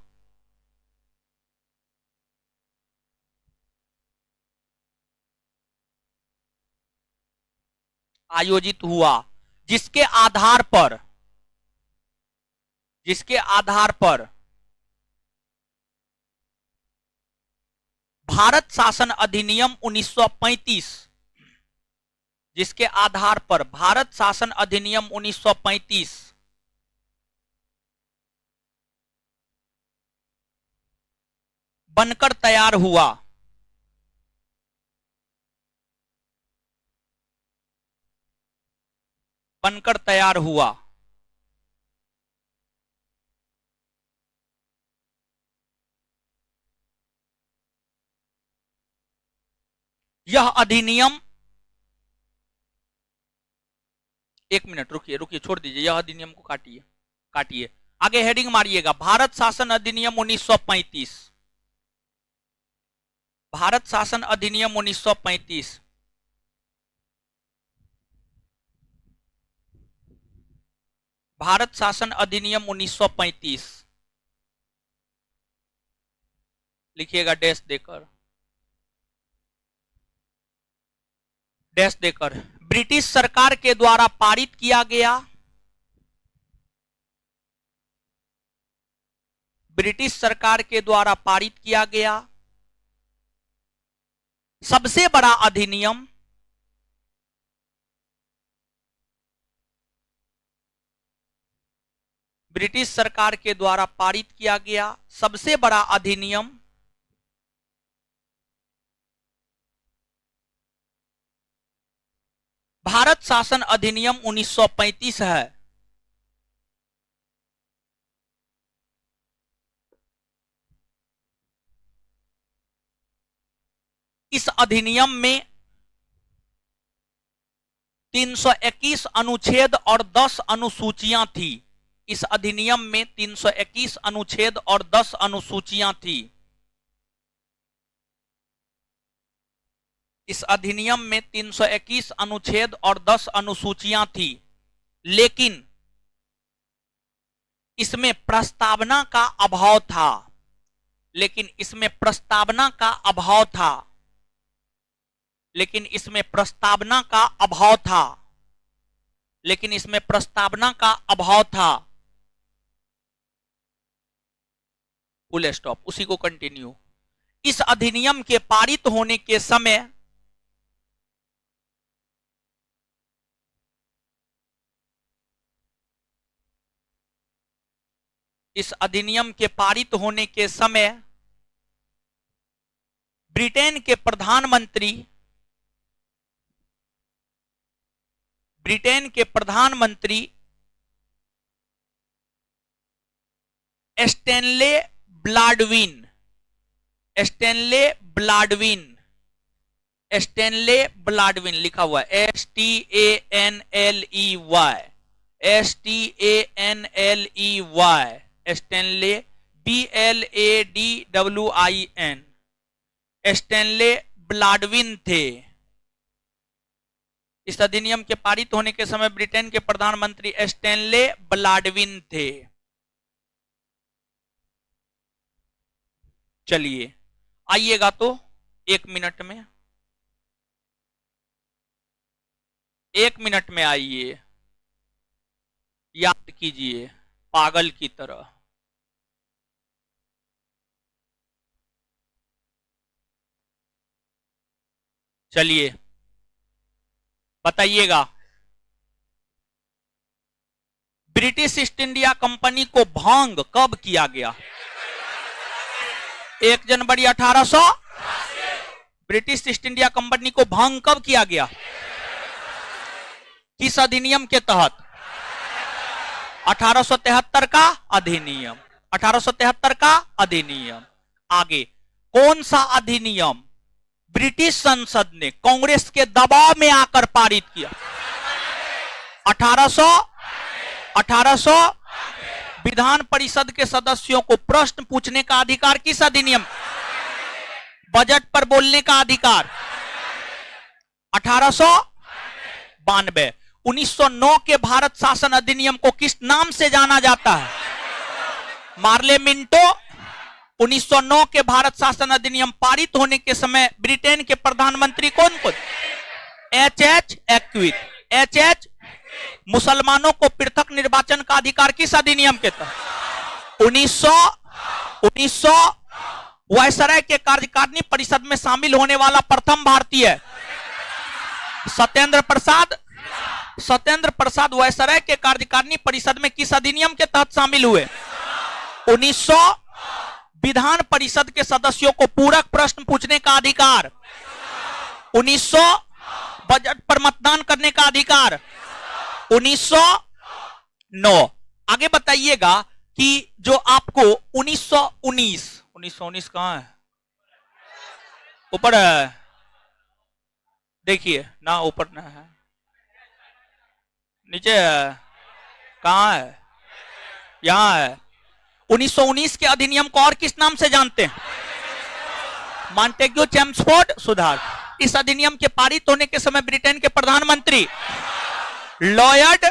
जिसके आधार पर जिसके आधार पर भारत शासन अधिनियम 1935, जिसके आधार पर भारत शासन अधिनियम 1935 बनकर तैयार हुआ। बनकर तैयार हुआ। यह अधिनियम, एक मिनट रुकिए रुकिए, छोड़ दीजिए, यह अधिनियम को काटिए काटिए, आगे हेडिंग मारिएगा, भारत शासन अधिनियम 1935। भारत शासन अधिनियम 1935। भारत शासन अधिनियम 1935 लिखिएगा डैश देकर, डैश देकर। ब्रिटिश सरकार के द्वारा पारित किया गया। ब्रिटिश सरकार के द्वारा पारित किया गया सबसे बड़ा अधिनियम, ब्रिटिश सरकार के द्वारा पारित किया गया सबसे बड़ा अधिनियम भारत शासन अधिनियम 1935 है। इस अधिनियम में 321 अनुच्छेद और 10 अनुसूचियां थी। इस अधिनियम में 321 अनुच्छेद और 10 अनुसूचियां थी। इस अधिनियम में 321 अनुच्छेद और 10 अनुसूचियां थी, लेकिन इसमें प्रस्तावना का अभाव था। लेकिन इसमें प्रस्तावना का अभाव था। लेकिन इसमें प्रस्तावना का अभाव था। लेकिन इसमें प्रस्तावना का अभाव था। फुल स्टॉप, उसी को कंटिन्यू। इस अधिनियम के पारित होने के समय इस अधिनियम के पारित होने के समय ब्रिटेन के प्रधानमंत्री स्टैनले ब्लैडविन लिखा हुआ है, STANLEY, स्टैनले BLADWIN, स्टैनले ब्लैडविन थे। इस अधिनियम के पारित होने के समय ब्रिटेन के प्रधानमंत्री स्टैनले ब्लैडविन थे। चलिए आइएगा तो 1 मिनट में, 1 मिनट में आइए, याद कीजिए पागल की तरह। चलिए बताइएगा, ब्रिटिश ईस्ट इंडिया कंपनी को भंग कब किया गया? 1 जनवरी 1800। ब्रिटिश ईस्ट इंडिया कंपनी को भंग कब किया गया? किस अधिनियम के तहत? 1873 का अधिनियम। 1873 का अधिनियम। आगे कौन सा अधिनियम ब्रिटिश संसद ने कांग्रेस के दबाव में आकर पारित किया? 1800 विधान परिषद के सदस्यों को प्रश्न पूछने का अधिकार किस अधिनियम? बजट पर बोलने का अधिकार 1892। 1909 के भारत शासन अधिनियम को किस नाम से जाना जाता है? Morley Minto. 1909 के भारत शासन अधिनियम पारित होने के समय ब्रिटेन के प्रधानमंत्री कौन? H H Asquith. मुसलमानों को पृथक निर्वाचन का अधिकार किस अधिनियम के तहत? 1900 वायसराय के कार्यकारिणी परिषद में शामिल होने वाला प्रथम भारतीय सत्येंद्र प्रसाद वायसराय के कार्यकारिणी परिषद में किस अधिनियम के तहत शामिल हुए? 1900 विधान परिषद के सदस्यों को पूरक प्रश्न पूछने का अधिकार। 1900 बजट पर मतदान करने का अधिकार। 1909। आगे बताइएगा कि जो आपको 1919 कहां है? ऊपर है, देखिए ना, ऊपर ना है, नीचे है, कहां है? यहां है। 1919 के अधिनियम को और किस नाम से जानते हैं? मॉन्टेग्यू चेम्सफोर्ड सुधार। इस अधिनियम के पारित होने के समय ब्रिटेन के प्रधानमंत्री लॉयड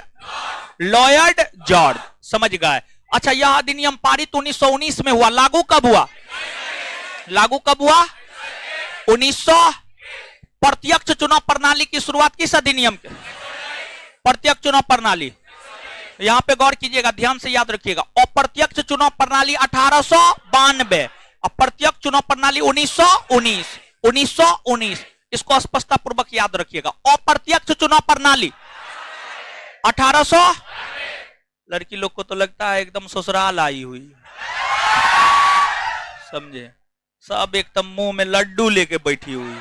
जॉर्ज। समझ गए? अच्छा, यह अधिनियम पारित 1919 में हुआ, लागू कब हुआ? 1900 प्रत्यक्ष चुनाव प्रणाली की शुरुआत किस अधिनियम के? प्रत्यक्ष चुनाव प्रणाली। यहां पे गौर कीजिएगा, ध्यान से याद रखिएगा। अप्रत्यक्ष चुनाव प्रणाली 1892, अप्रत्यक्ष चुनाव प्रणाली 1919। इसको स्पष्टता पूर्वक याद रखिएगा। अप्रत्यक्ष चुनाव प्रणाली 1800। लड़की लोग को तो लगता है एकदम ससुराल आई हुई, समझे? सब एकदम मुंह में लड्डू लेके बैठी हुई।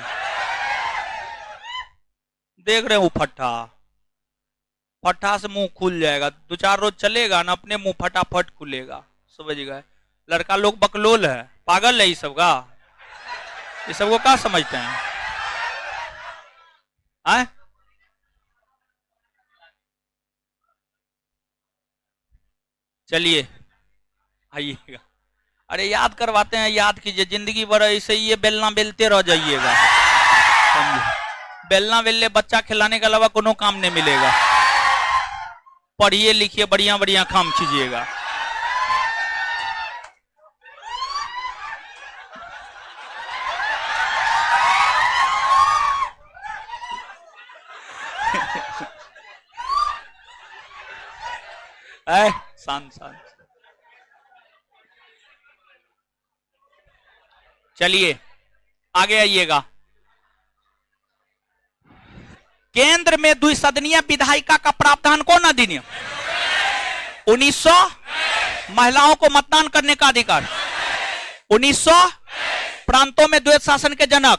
देख रहे हो फट्टा से मुंह खुल जाएगा, 2-4 रोज चलेगा ना, अपने मुंह फटाफट खुलेगा। समझ गए? लड़का लोग बकलोल है, पागल है ये सब का। ये सबको क्या समझते हैं? चलिए आइएगा। अरे याद करवाते हैं, याद कीजिए। जिंदगी भर ऐसे ही ये बेलना बेलते रह जाइएगा, समझे? बेलना बेलने बच्चा खिलाने के अलावा कोनो काम नहीं मिलेगा। पढ़िए लिखिए, बढ़िया बढ़िया काम कीजिएगा। शांत। चलिए आगे आइएगा। केंद्र में द्विसदनीय विधायिका का प्रावधान कौन अधिनियम? 1900 महिलाओं को मतदान करने का अधिकार। 1900 प्रांतों में द्वैत शासन के जनक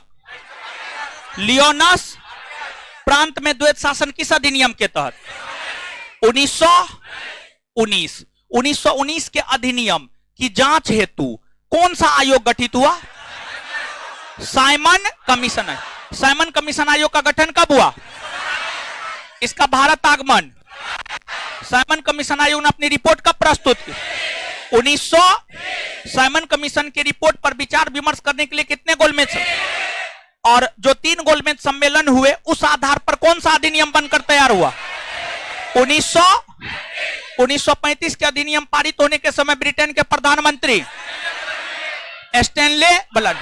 लियोनस। प्रांत में द्वैत शासन किस अधिनियम के तहत? 1919 के अधिनियम की जांच हेतु कौन सा आयोग गठित हुआ? Simon commission. साइमन कमीशन आयोग का गठन कब हुआ? इसका भारत आगमन। साइमन कमीशन आयोग ने अपनी रिपोर्ट कब प्रस्तुत की? 1900। साइमन कमीशन की रिपोर्ट पर विचार विमर्श करने के लिए कितने गोलमेज, और जो 3 गोलमेज सम्मेलन हुए उस आधार पर कौन सा अधिनियम बनकर तैयार हुआ? 1935 के अधिनियम पारित होने के समय ब्रिटेन के प्रधानमंत्री स्टैनले ब्लड।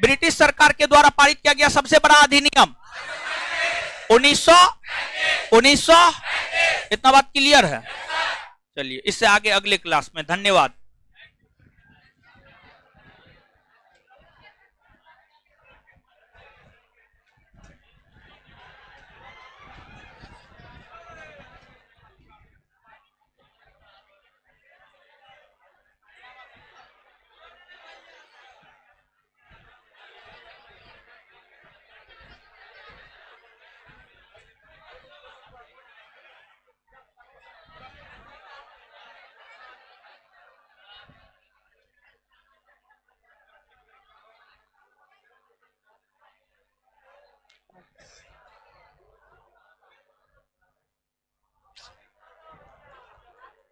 ब्रिटिश सरकार के द्वारा पारित किया गया सबसे बड़ा अधिनियम 1900। इतना बात क्लियर है? चलिए इससे आगे अगले क्लास में। धन्यवाद।